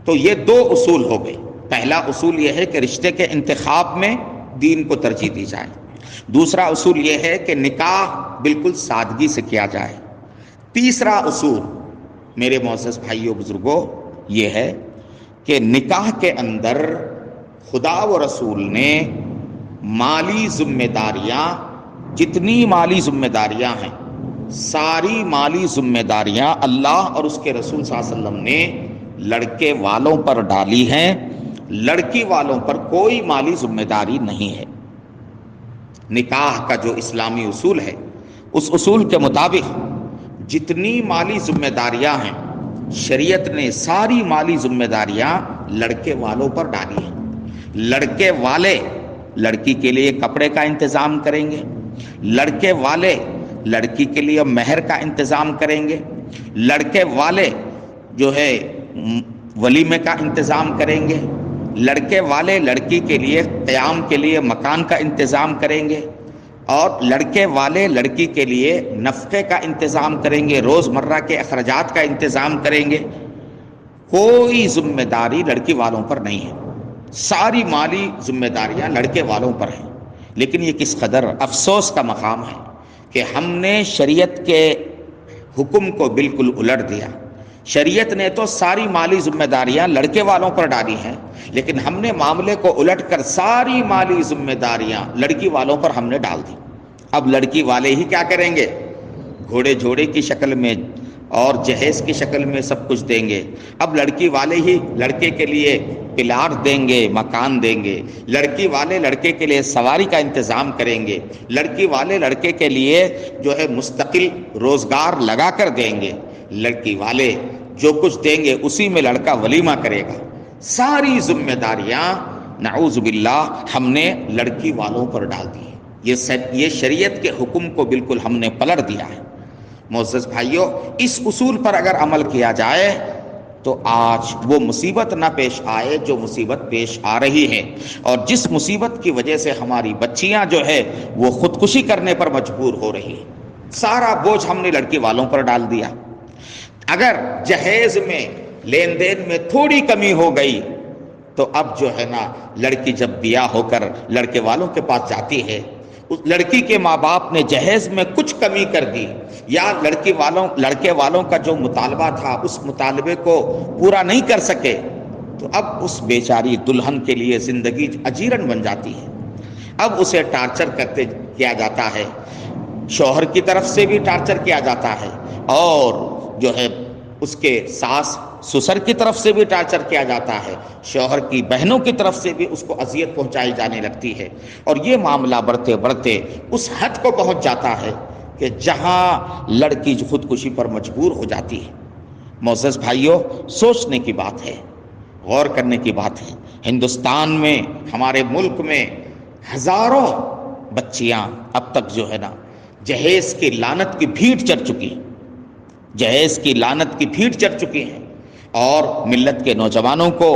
تو یہ 2 اصول ہو گئے. پہلا اصول یہ ہے کہ رشتے کے انتخاب میں دین کو ترجیح دی جائے. دوسرا اصول یہ ہے کہ نکاح بالکل سادگی سے کیا جائے. تیسرا اصول میرے معزز بھائیوں بزرگوں یہ ہے کہ نکاح کے اندر خدا و رسول نے مالی ذمہ داریاں، جتنی مالی ذمہ داریاں ہیں، ساری مالی ذمہ داریاں اللہ اور اس کے رسول صلی اللہ علیہ وسلم نے لڑکے والوں پر ڈالی ہیں. لڑکی والوں پر کوئی مالی ذمہ داری نہیں ہے. نکاح کا جو اسلامی اصول ہے اس اصول کے مطابق جتنی مالی ذمہ داریاں ہیں شریعت نے ساری مالی ذمہ داریاں لڑکے والوں پر ڈالی ہیں. لڑکے والے لڑکی کے لیے کپڑے کا انتظام کریں گے، لڑکے والے لڑکی کے لیے مہر کا انتظام کریں گے، لڑکے والے جو ہے ولیمے کا انتظام کریں گے، لڑکے والے لڑکی کے لیے قیام کے لیے مکان کا انتظام کریں گے، اور لڑکے والے لڑکی کے لیے نفقے کا انتظام کریں گے، روز مرہ کے اخراجات کا انتظام کریں گے. کوئی ذمہ داری لڑکی والوں پر نہیں ہے، ساری مالی ذمہ داریاں لڑکے والوں پر ہیں. لیکن یہ کس قدر افسوس کا مقام ہے کہ ہم نے شریعت کے حکم کو بالکل الٹ دیا. شریعت نے تو ساری مالی ذمہ داریاں لڑکے والوں پر ڈالی ہیں، لیکن ہم نے معاملے کو الٹ کر ساری مالی ذمہ داریاں لڑکی والوں پر ہم نے ڈال دی. اب لڑکی والے ہی کیا کریں گے؟ گھوڑے جھوڑے کی شکل میں اور جہیز کی شکل میں سب کچھ دیں گے. اب لڑکی والے ہی لڑکے کے لیے پلار دیں گے، مکان دیں گے. لڑکی والے لڑکے کے لیے سواری کا انتظام کریں گے. لڑکی والے لڑکے کے لیے جو ہے مستقل روزگار لگا کر دیں گے. لڑکی والے جو کچھ دیں گے اسی میں لڑکا ولیمہ کرے گا. ساری ذمہ داریاں نعوذ باللہ ہم نے لڑکی والوں پر ڈال دی. یہ شریعت کے حکم کو بالکل ہم نے پلٹ دیا ہے. معزز بھائیوں، اس اصول پر اگر عمل کیا جائے تو آج وہ مصیبت نہ پیش آئے جو مصیبت پیش آ رہی ہے، اور جس مصیبت کی وجہ سے ہماری بچیاں جو ہے وہ خودکشی کرنے پر مجبور ہو رہی ہیں. سارا بوجھ ہم نے لڑکی والوں پر ڈال دیا. اگر جہیز میں لین دین میں تھوڑی کمی ہو گئی تو اب جو ہے نا لڑکی جب بیاہ ہو کر لڑکے والوں کے پاس جاتی ہے، اس لڑکی کے ماں باپ نے جہیز میں کچھ کمی کر دی یا لڑکے والوں کا جو مطالبہ تھا اس مطالبے کو پورا نہیں کر سکے، تو اب اس بیچاری دلہن کے لیے زندگی اجیرن بن جاتی ہے۔ اب اسے ٹارچر کیا جاتا ہے، شوہر کی طرف سے بھی ٹارچر کیا جاتا ہے، اور جو ہے اس کے ساس سسر کی طرف سے بھی ٹارچر کیا جاتا ہے، شوہر کی بہنوں کی طرف سے بھی اس کو اذیت پہنچائی جانے لگتی ہے، اور یہ معاملہ بڑھتے بڑھتے اس حد کو پہنچ جاتا ہے کہ جہاں لڑکی خودکشی پر مجبور ہو جاتی ہے۔ معزز بھائیوں، سوچنے کی بات ہے، غور کرنے کی بات ہے۔ ہندوستان میں، ہمارے ملک میں ہزاروں بچیاں اب تک جو ہے نا جہیز کی لعنت کی بھیٹ چڑھ چکی ہیں، جہیز کی لعنت کی بھیٹ چڑھ چکی ہیں، اور ملت کے نوجوانوں کو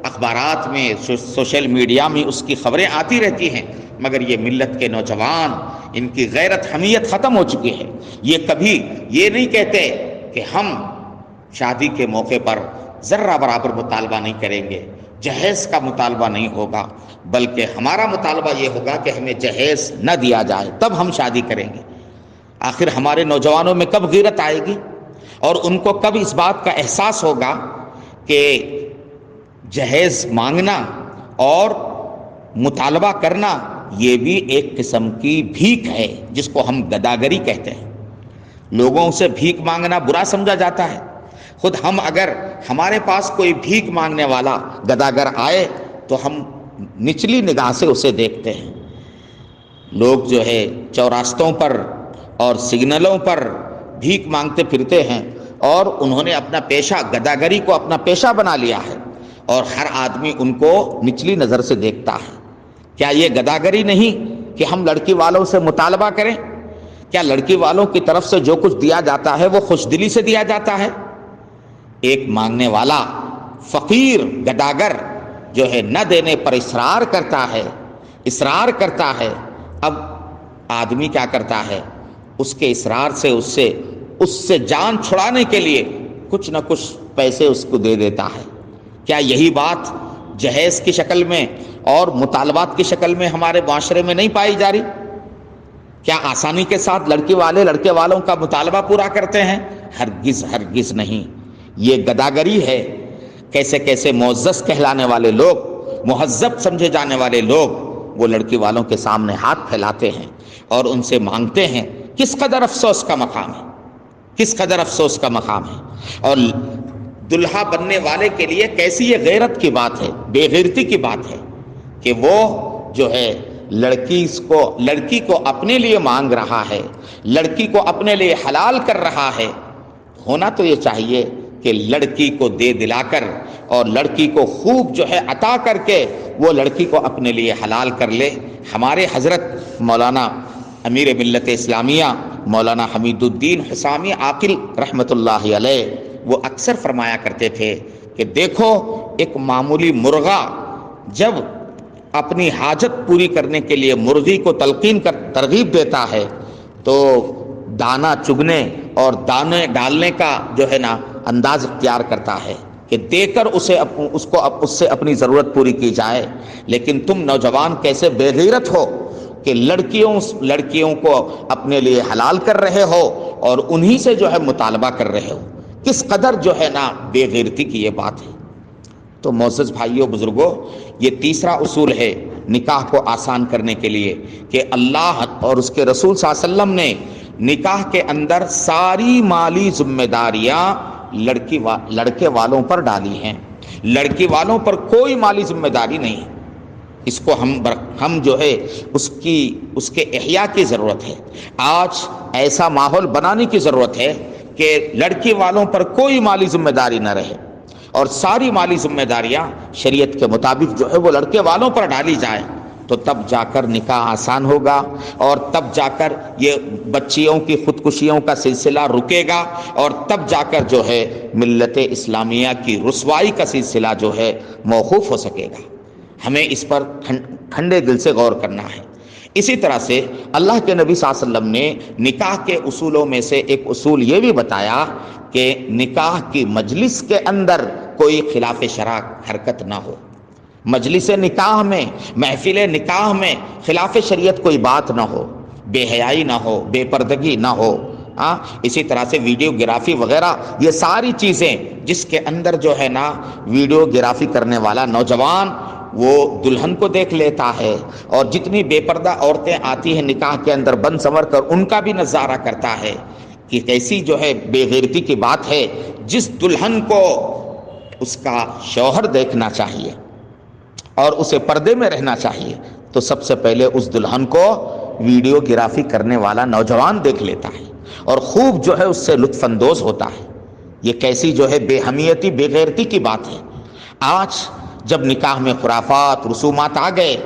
اخبارات میں، سوشل میڈیا میں اس کی خبریں آتی رہتی ہیں، مگر یہ ملت کے نوجوان، ان کی غیرت حمیت ختم ہو چکی ہے۔ یہ کبھی یہ نہیں کہتے کہ ہم شادی کے موقع پر ذرہ برابر مطالبہ نہیں کریں گے، جہیز کا مطالبہ نہیں ہوگا، بلکہ ہمارا مطالبہ یہ ہوگا کہ ہمیں جہیز نہ دیا جائے، تب ہم شادی کریں گے۔ آخر ہمارے نوجوانوں میں کب غیرت آئے گی، اور ان کو کب اس بات کا احساس ہوگا کہ جہیز مانگنا اور مطالبہ کرنا یہ بھی ایک قسم کی بھیک ہے، جس کو ہم گداگری کہتے ہیں۔ لوگوں سے بھیک مانگنا برا سمجھا جاتا ہے، خود ہم اگر ہمارے پاس کوئی بھیک مانگنے والا گداگر آئے تو ہم نچلی نگاہ سے اسے دیکھتے ہیں۔ لوگ جو ہے چوراستوں پر اور سگنلوں پر بھیک مانگتے پھرتے ہیں، اور انہوں نے اپنا پیشہ گداگری کو اپنا پیشہ بنا لیا ہے، اور ہر آدمی ان کو نچلی نظر سے دیکھتا ہے۔ کیا یہ گداگری نہیں کہ ہم لڑکی والوں سے مطالبہ کریں؟ کیا لڑکی والوں کی طرف سے جو کچھ دیا جاتا ہے وہ خوش دلی سے دیا جاتا ہے؟ ایک مانگنے والا فقیر گداگر جو ہے نہ دینے پر اصرار کرتا ہے، اب آدمی کیا کرتا ہے، اس کے اصرار سے اس سے جان چھڑانے کے لیے کچھ نہ کچھ پیسے اس کو دے دیتا ہے۔ کیا یہی بات جہیز کی شکل میں اور مطالبات کی شکل میں ہمارے معاشرے میں نہیں پائی جا رہی؟ کیا آسانی کے ساتھ لڑکی والے لڑکے والوں کا مطالبہ پورا کرتے ہیں؟ ہرگز نہیں، یہ گداگری ہے۔ کیسے کیسے معزز کہلانے والے لوگ، مہذب سمجھے جانے والے لوگ، وہ لڑکی والوں کے سامنے ہاتھ پھیلاتے ہیں اور ان سے مانگتے ہیں۔ کس قدر افسوس کا مقام ہے، کس قدر افسوس کا مقام ہے۔ اور دلہا بننے والے کے لیے کیسی یہ غیرت کی بات ہے، بے غیرتی کی بات ہے کہ وہ جو ہے لڑکی کو اپنے لیے مانگ رہا ہے، لڑکی کو اپنے لیے حلال کر رہا ہے۔ ہونا تو یہ چاہیے کہ لڑکی کو دے دلا کر اور لڑکی کو خوب جو ہے عطا کر کے وہ لڑکی کو اپنے لیے حلال کر لے۔ ہمارے حضرت مولانا امیر ملت اسلامیہ مولانا حمید الدین حسامی عاقل رحمۃ اللہ علیہ وہ اکثر فرمایا کرتے تھے کہ دیکھو، ایک معمولی مرغا جب اپنی حاجت پوری کرنے کے لیے مرغی کو ترغیب دیتا ہے تو دانا چگنے اور دانے ڈالنے کا جو ہے نا انداز اختیار کرتا ہے کہ دے کر اس سے اپنی ضرورت پوری کی جائے۔ لیکن تم نوجوان کیسے بے غیرت ہو کہ لڑکیوں کو اپنے لیے حلال کر رہے ہو اور انہی سے جو ہے مطالبہ کر رہے ہو۔ کس قدر جو ہے نا بے غیرتی کی یہ بات ہے۔ تو معزز بھائیوں بزرگوں، یہ تیسرا اصول ہے نکاح کو آسان کرنے کے لیے کہ اللہ اور اس کے رسول صلی اللہ علیہ وسلم نے نکاح کے اندر ساری مالی ذمہ داریاں لڑکے والوں پر ڈالی ہیں، لڑکی والوں پر کوئی مالی ذمہ داری نہیں۔ اس کو ہم جو ہے اس کے احیاء کی ضرورت ہے۔ آج ایسا ماحول بنانے کی ضرورت ہے کہ لڑکی والوں پر کوئی مالی ذمہ داری نہ رہے، اور ساری مالی ذمہ داریاں شریعت کے مطابق جو ہے وہ لڑکے والوں پر ڈالی جائیں، تو تب جا کر نکاح آسان ہوگا، اور تب جا کر یہ بچیوں کی خودکشیوں کا سلسلہ رکے گا، اور تب جا کر جو ہے ملت اسلامیہ کی رسوائی کا سلسلہ جو ہے موقوف ہو سکے گا۔ ہمیں اس پر ٹھنڈے دل سے غور کرنا ہے۔ اسی طرح سے اللہ کے نبی صلی اللہ علیہ وسلم نے نکاح کے اصولوں میں سے ایک اصول یہ بھی بتایا کہ نکاح کی مجلس کے اندر کوئی خلاف شرع حرکت نہ ہو، مجلس نکاح میں، محفل نکاح میں خلاف شریعت کوئی بات نہ ہو، بے حیائی نہ ہو، بے پردگی نہ ہو۔ اسی طرح سے ویڈیو گرافی وغیرہ، یہ ساری چیزیں جس کے اندر جو ہے نا ویڈیو گرافی کرنے والا نوجوان وہ دلہن کو دیکھ لیتا ہے، اور جتنی بے پردہ عورتیں آتی ہیں نکاح کے اندر بن سنور کر ان کا بھی نظارہ کرتا ہے، کہ کیسی جو ہے بے غیرتی کی بات ہے۔ جس دلہن کو اس کا شوہر دیکھنا چاہیے اور اسے پردے میں رہنا چاہیے، تو سب سے پہلے اس دلہن کو ویڈیو گرافی کرنے والا نوجوان دیکھ لیتا ہے اور خوب جو ہے اس سے لطف اندوز ہوتا ہے۔ یہ کیسی جو ہے بے حمیتی، بے غیرتی کی بات ہے۔ آج جب نکاح میں خرافات، رسومات آ گئے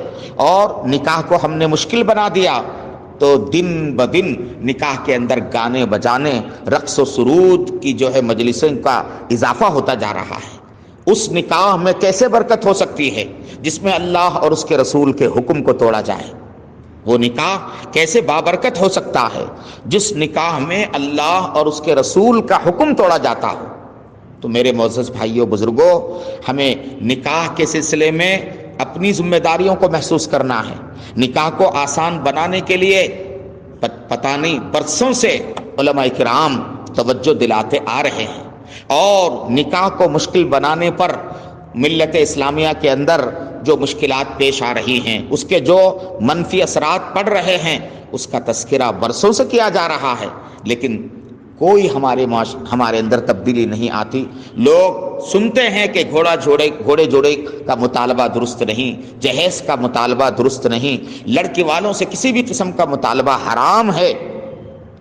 اور نکاح کو ہم نے مشکل بنا دیا، تو دن بدن نکاح کے اندر گانے بجانے، رقص و سرود کی جو ہے مجلسوں کا اضافہ ہوتا جا رہا ہے۔ اس نکاح میں کیسے برکت ہو سکتی ہے جس میں اللہ اور اس کے رسول کے حکم کو توڑا جائے؟ وہ نکاح کیسے بابرکت ہو سکتا ہے جس نکاح میں اللہ اور اس کے رسول کا حکم توڑا جاتا ہو؟ تو میرے معزز بھائیوں، بزرگوں، ہمیں نکاح کے سلسلے میں اپنی ذمہ داریوں کو محسوس کرنا ہے۔ نکاح کو آسان بنانے کے لیے پتہ نہیں برسوں سے علماء کرام توجہ دلاتے آ رہے ہیں، اور نکاح کو مشکل بنانے پر ملت اسلامیہ کے اندر جو مشکلات پیش آ رہی ہیں، اس کے جو منفی اثرات پڑ رہے ہیں، اس کا تذکرہ برسوں سے کیا جا رہا ہے، لیکن کوئی ہمارے اندر تبدیلی نہیں آتی۔ لوگ سنتے ہیں کہ گھوڑے جوڑے کا مطالبہ درست نہیں، جہیز کا مطالبہ درست نہیں، لڑکی والوں سے کسی بھی قسم کا مطالبہ حرام ہے،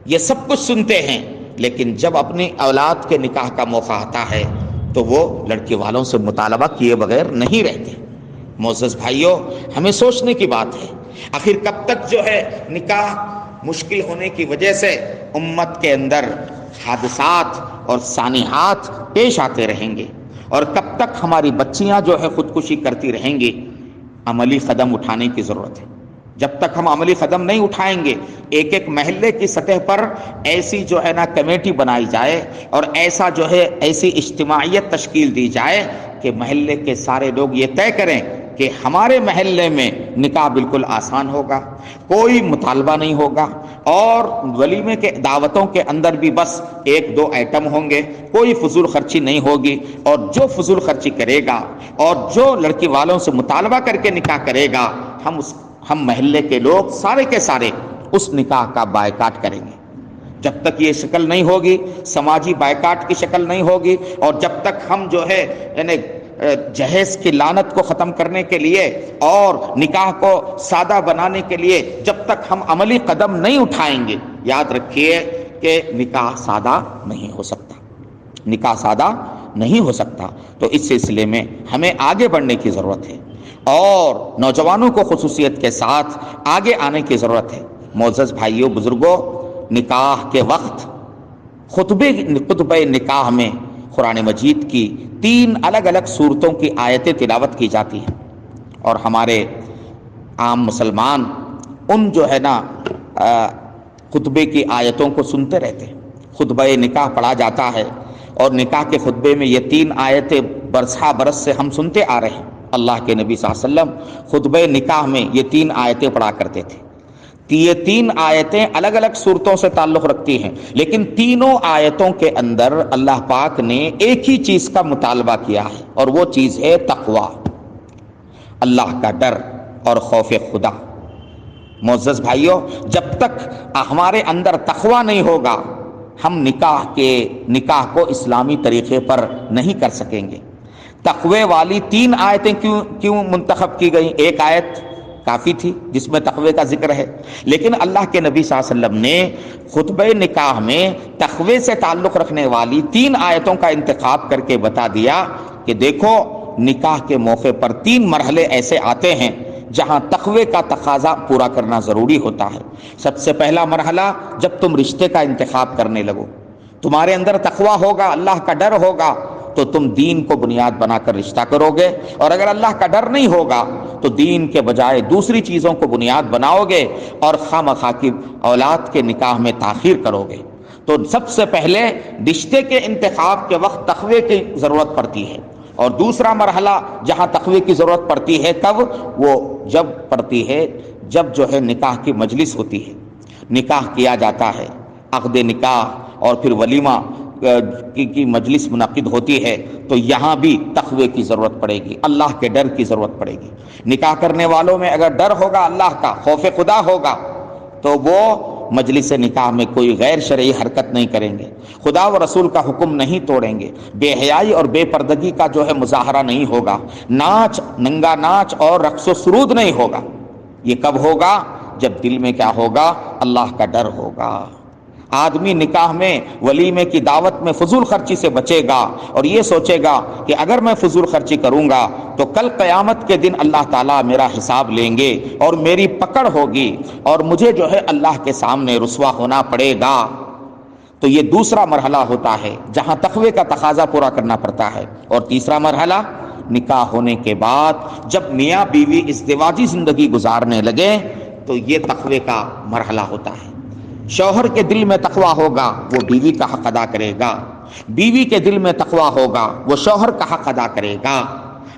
یہ سب کچھ سنتے ہیں، لیکن جب اپنی اولاد کے نکاح کا موقع آتا ہے تو وہ لڑکی والوں سے مطالبہ کیے بغیر نہیں رہتے۔ معزز بھائیوں، ہمیں سوچنے کی بات ہے، آخر کب تک جو ہے نکاح مشکل ہونے کی وجہ سے امت کے اندر حادثات اور سانحات پیش آتے رہیں گے، اور کب تک ہماری بچیاں جو ہے خودکشی کرتی رہیں گی؟ عملی قدم اٹھانے کی ضرورت ہے۔ جب تک ہم عملی قدم نہیں اٹھائیں گے، ایک ایک محلے کی سطح پر ایسی جو ہے نا کمیٹی بنائی جائے اور ایسا جو ہے ایسی اجتماعیت تشکیل دی جائے کہ محلے کے سارے لوگ یہ طے کریں کہ ہمارے محلے میں نکاح بالکل آسان ہوگا، کوئی مطالبہ نہیں ہوگا، اور ولیمے کے دعوتوں کے اندر بھی بس ایک دو آئٹم ہوں گے، کوئی فضول خرچی نہیں ہوگی، اور جو فضول خرچی کرے گا اور جو لڑکی والوں سے مطالبہ کر کے نکاح کرے گا، ہم محلے کے لوگ سارے کے سارے اس نکاح کا بائیکاٹ کریں گے۔ جب تک یہ شکل نہیں ہوگی، سماجی بائیکاٹ کی شکل نہیں ہوگی، اور جب تک ہم جو ہے یعنی جہیز کی لعنت کو ختم کرنے کے لیے اور نکاح کو سادہ بنانے کے لیے جب تک ہم عملی قدم نہیں اٹھائیں گے، یاد رکھیے کہ نکاح سادہ نہیں ہو سکتا، نکاح سادہ نہیں ہو سکتا۔ تو اس سلسلے میں ہمیں آگے بڑھنے کی ضرورت ہے، اور نوجوانوں کو خصوصیت کے ساتھ آگے آنے کی ضرورت ہے۔ معزز بھائیوں، بزرگوں، نکاح کے وقت خطبہ نکاح میں قرآن مجید کی 3 الگ الگ صورتوں کی آیتیں تلاوت کی جاتی ہیں، اور ہمارے عام مسلمان ان جو ہے نا خطبے کی آیتوں کو سنتے رہتے ہیں۔ خطبہ نکاح پڑھا جاتا ہے، اور نکاح کے خطبے میں یہ 3 آیتیں برسہ برس سے ہم سنتے آ رہے ہیں۔ اللہ کے نبی صلی اللہ علیہ وسلم خطبہ نکاح میں یہ 3 آیتیں پڑھا کرتے تھے۔ یہ 3 آیتیں الگ الگ صورتوں سے تعلق رکھتی ہیں، لیکن تینوں آیتوں کے اندر اللہ پاک نے ایک ہی چیز کا مطالبہ کیا ہے، اور وہ چیز ہے تقوی، اللہ کا ڈر اور خوف خدا۔ معزز بھائیوں، جب تک ہمارے اندر تقوی نہیں ہوگا، ہم نکاح کو اسلامی طریقے پر نہیں کر سکیں گے۔ تقوی والی 3 آیتیں کیوں منتخب کی گئیں؟ ایک آیت کافی تھی جس میں تقوی کا ذکر ہے، لیکن اللہ کے نبی صلی اللہ علیہ وسلم نے خطبہ نکاح میں تقوی سے تعلق رکھنے والی 3 آیتوں کا انتخاب کر کے بتا دیا کہ دیکھو، نکاح کے موقع پر 3 مرحلے ایسے آتے ہیں جہاں تقوی کا تقاضا پورا کرنا ضروری ہوتا ہے۔ سب سے پہلا مرحلہ، جب تم رشتے کا انتخاب کرنے لگو، تمہارے اندر تقوی ہوگا، اللہ کا ڈر ہوگا، تو تم دین کو بنیاد بنا کر رشتہ کرو گے، اور اگر اللہ کا ڈر نہیں ہوگا تو دین کے بجائے دوسری چیزوں کو بنیاد بناؤ گے اور خواہ کی اولاد کے نکاح میں تاخیر کرو گے۔ تو سب سے پہلے رشتے کے انتخاب کے وقت تقوی کی ضرورت پڑتی ہے، اور دوسرا مرحلہ جہاں تقوی کی ضرورت پڑتی ہے کب؟ وہ جب پڑتی ہے جب جو ہے نکاح کی مجلس ہوتی ہے، نکاح کیا جاتا ہے، عقد نکاح اور پھر ولیمہ کی مجلس منعقد ہوتی ہے، تو یہاں بھی تقوی کی ضرورت پڑے گی، اللہ کے ڈر کی ضرورت پڑے گی۔ نکاح کرنے والوں میں اگر ڈر ہوگا اللہ کا، خوف خدا ہوگا، تو وہ مجلس نکاح میں کوئی غیر شرعی حرکت نہیں کریں گے، خدا و رسول کا حکم نہیں توڑیں گے، بے حیائی اور بے پردگی کا جو ہے مظاہرہ نہیں ہوگا، ناچ، ننگا ناچ اور رقص و سرود نہیں ہوگا۔ یہ کب ہوگا؟ جب دل میں کیا ہوگا؟ اللہ کا ڈر ہوگا۔ آدمی نکاح میں ولیمے کی دعوت میں فضول خرچی سے بچے گا اور یہ سوچے گا کہ اگر میں فضول خرچی کروں گا تو کل قیامت کے دن اللہ تعالیٰ میرا حساب لیں گے اور میری پکڑ ہوگی اور مجھے جو ہے اللہ کے سامنے رسوا ہونا پڑے گا۔ تو یہ دوسرا مرحلہ ہوتا ہے جہاں تقوی کا تقاضا پورا کرنا پڑتا ہے۔ اور تیسرا مرحلہ نکاح ہونے کے بعد جب میاں بیوی ازدواجی زندگی گزارنے لگے تو یہ تقوی کا مرحلہ ہوتا ہے۔ شوہر کے دل میں تقوی ہوگا وہ بیوی کا حق ادا کرے گا، بیوی کے دل میں تقوی ہوگا وہ شوہر کا حق ادا کرے گا۔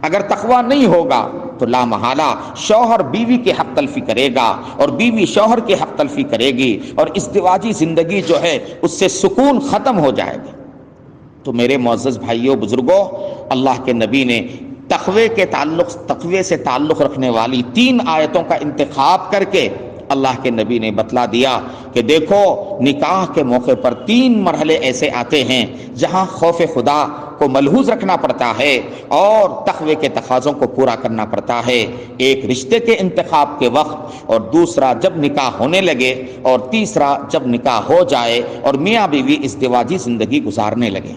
اگر تقوی نہیں ہوگا تو لا محالہ شوہر بیوی کے حق تلفی کرے گا اور بیوی شوہر کے حق تلفی کرے گی اور ازدواجی زندگی جو ہے اس سے سکون ختم ہو جائے گا۔ تو میرے معزز بھائیوں بزرگوں، اللہ کے نبی نے تقوی سے تعلق رکھنے والی 3 آیتوں کا انتخاب کر کے اللہ کے نبی نے بتلا دیا کہ دیکھو نکاح کے موقع پر 3 مرحلے ایسے آتے ہیں جہاں خوف خدا کو ملحوظ رکھنا پڑتا ہے اور تقوی کے تقاضوں کو پورا کرنا پڑتا ہے۔ ایک رشتے کے انتخاب کے وقت، اور دوسرا جب نکاح ہونے لگے، اور تیسرا جب نکاح ہو جائے اور میاں بیوی ازدواجی زندگی گزارنے لگے۔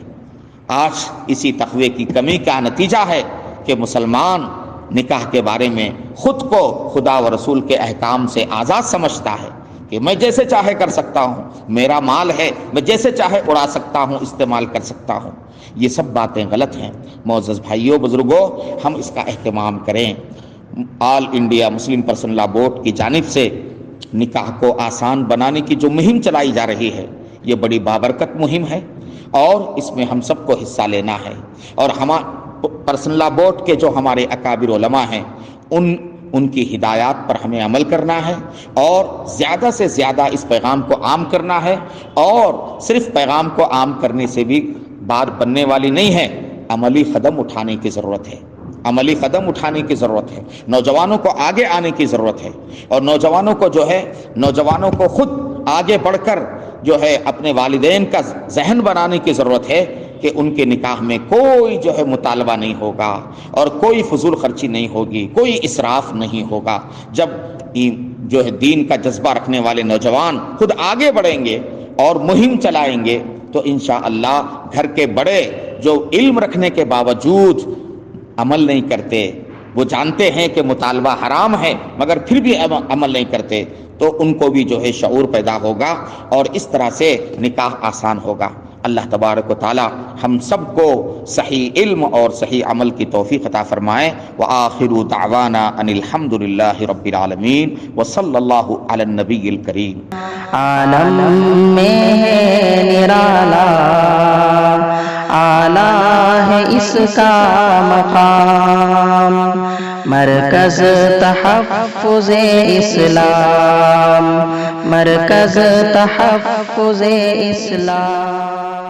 آج اسی تقوی کی کمی کا نتیجہ ہے کہ مسلمان نکاح کے بارے میں خود کو خدا و رسول کے احکام سے آزاد سمجھتا ہے کہ میں جیسے چاہے کر سکتا ہوں، میرا مال ہے، میں جیسے چاہے اڑا سکتا ہوں، استعمال کر سکتا ہوں۔ یہ سب باتیں غلط ہیں۔ معزز بھائیوں بزرگوں، ہم اس کا اہتمام کریں۔ آل انڈیا مسلم پرسنل لا بورڈ کی جانب سے نکاح کو آسان بنانے کی جو مہم چلائی جا رہی ہے، یہ بڑی بابرکت مہم ہے اور اس میں ہم سب کو حصہ لینا ہے، اور پرسنل لا بورڈ کے جو ہمارے اکابر علماء ہیں ان کی ہدایات پر ہمیں عمل کرنا ہے اور زیادہ سے زیادہ اس پیغام کو عام کرنا ہے۔ اور صرف پیغام کو عام کرنے سے بھی بات بننے والی نہیں ہے، عملی قدم اٹھانے کی ضرورت ہے، عملی قدم اٹھانے کی ضرورت ہے۔ نوجوانوں کو آگے آنے کی ضرورت ہے اور نوجوانوں کو خود آگے بڑھ کر جو ہے اپنے والدین کا ذہن بنانے کی ضرورت ہے کہ ان کے نکاح میں کوئی جو ہے مطالبہ نہیں ہوگا اور کوئی فضول خرچی نہیں ہوگی، کوئی اسراف نہیں ہوگا۔ جب جو ہے دین کا جذبہ رکھنے والے نوجوان خود آگے بڑھیں گے اور مہم چلائیں گے تو انشاءاللہ گھر کے بڑے جو علم رکھنے کے باوجود عمل نہیں کرتے، وہ جانتے ہیں کہ مطالبہ حرام ہے مگر پھر بھی عمل نہیں کرتے، تو ان کو بھی جو ہے شعور پیدا ہوگا اور اس طرح سے نکاح آسان ہوگا۔ اللہ تبارک و تعالی ہم سب کو صحیح علم اور صحیح عمل کی توفیق عطا فرمائے۔ وآخر دعوانا ان الحمد للہ رب العالمین وصلی اللہ علی النبی الکریم۔ عالم میں ہے نرالا، اعلیٰ ہے اس کا مقام، مرکز تحفظ اسلام، مرکز تحفظ اسلام۔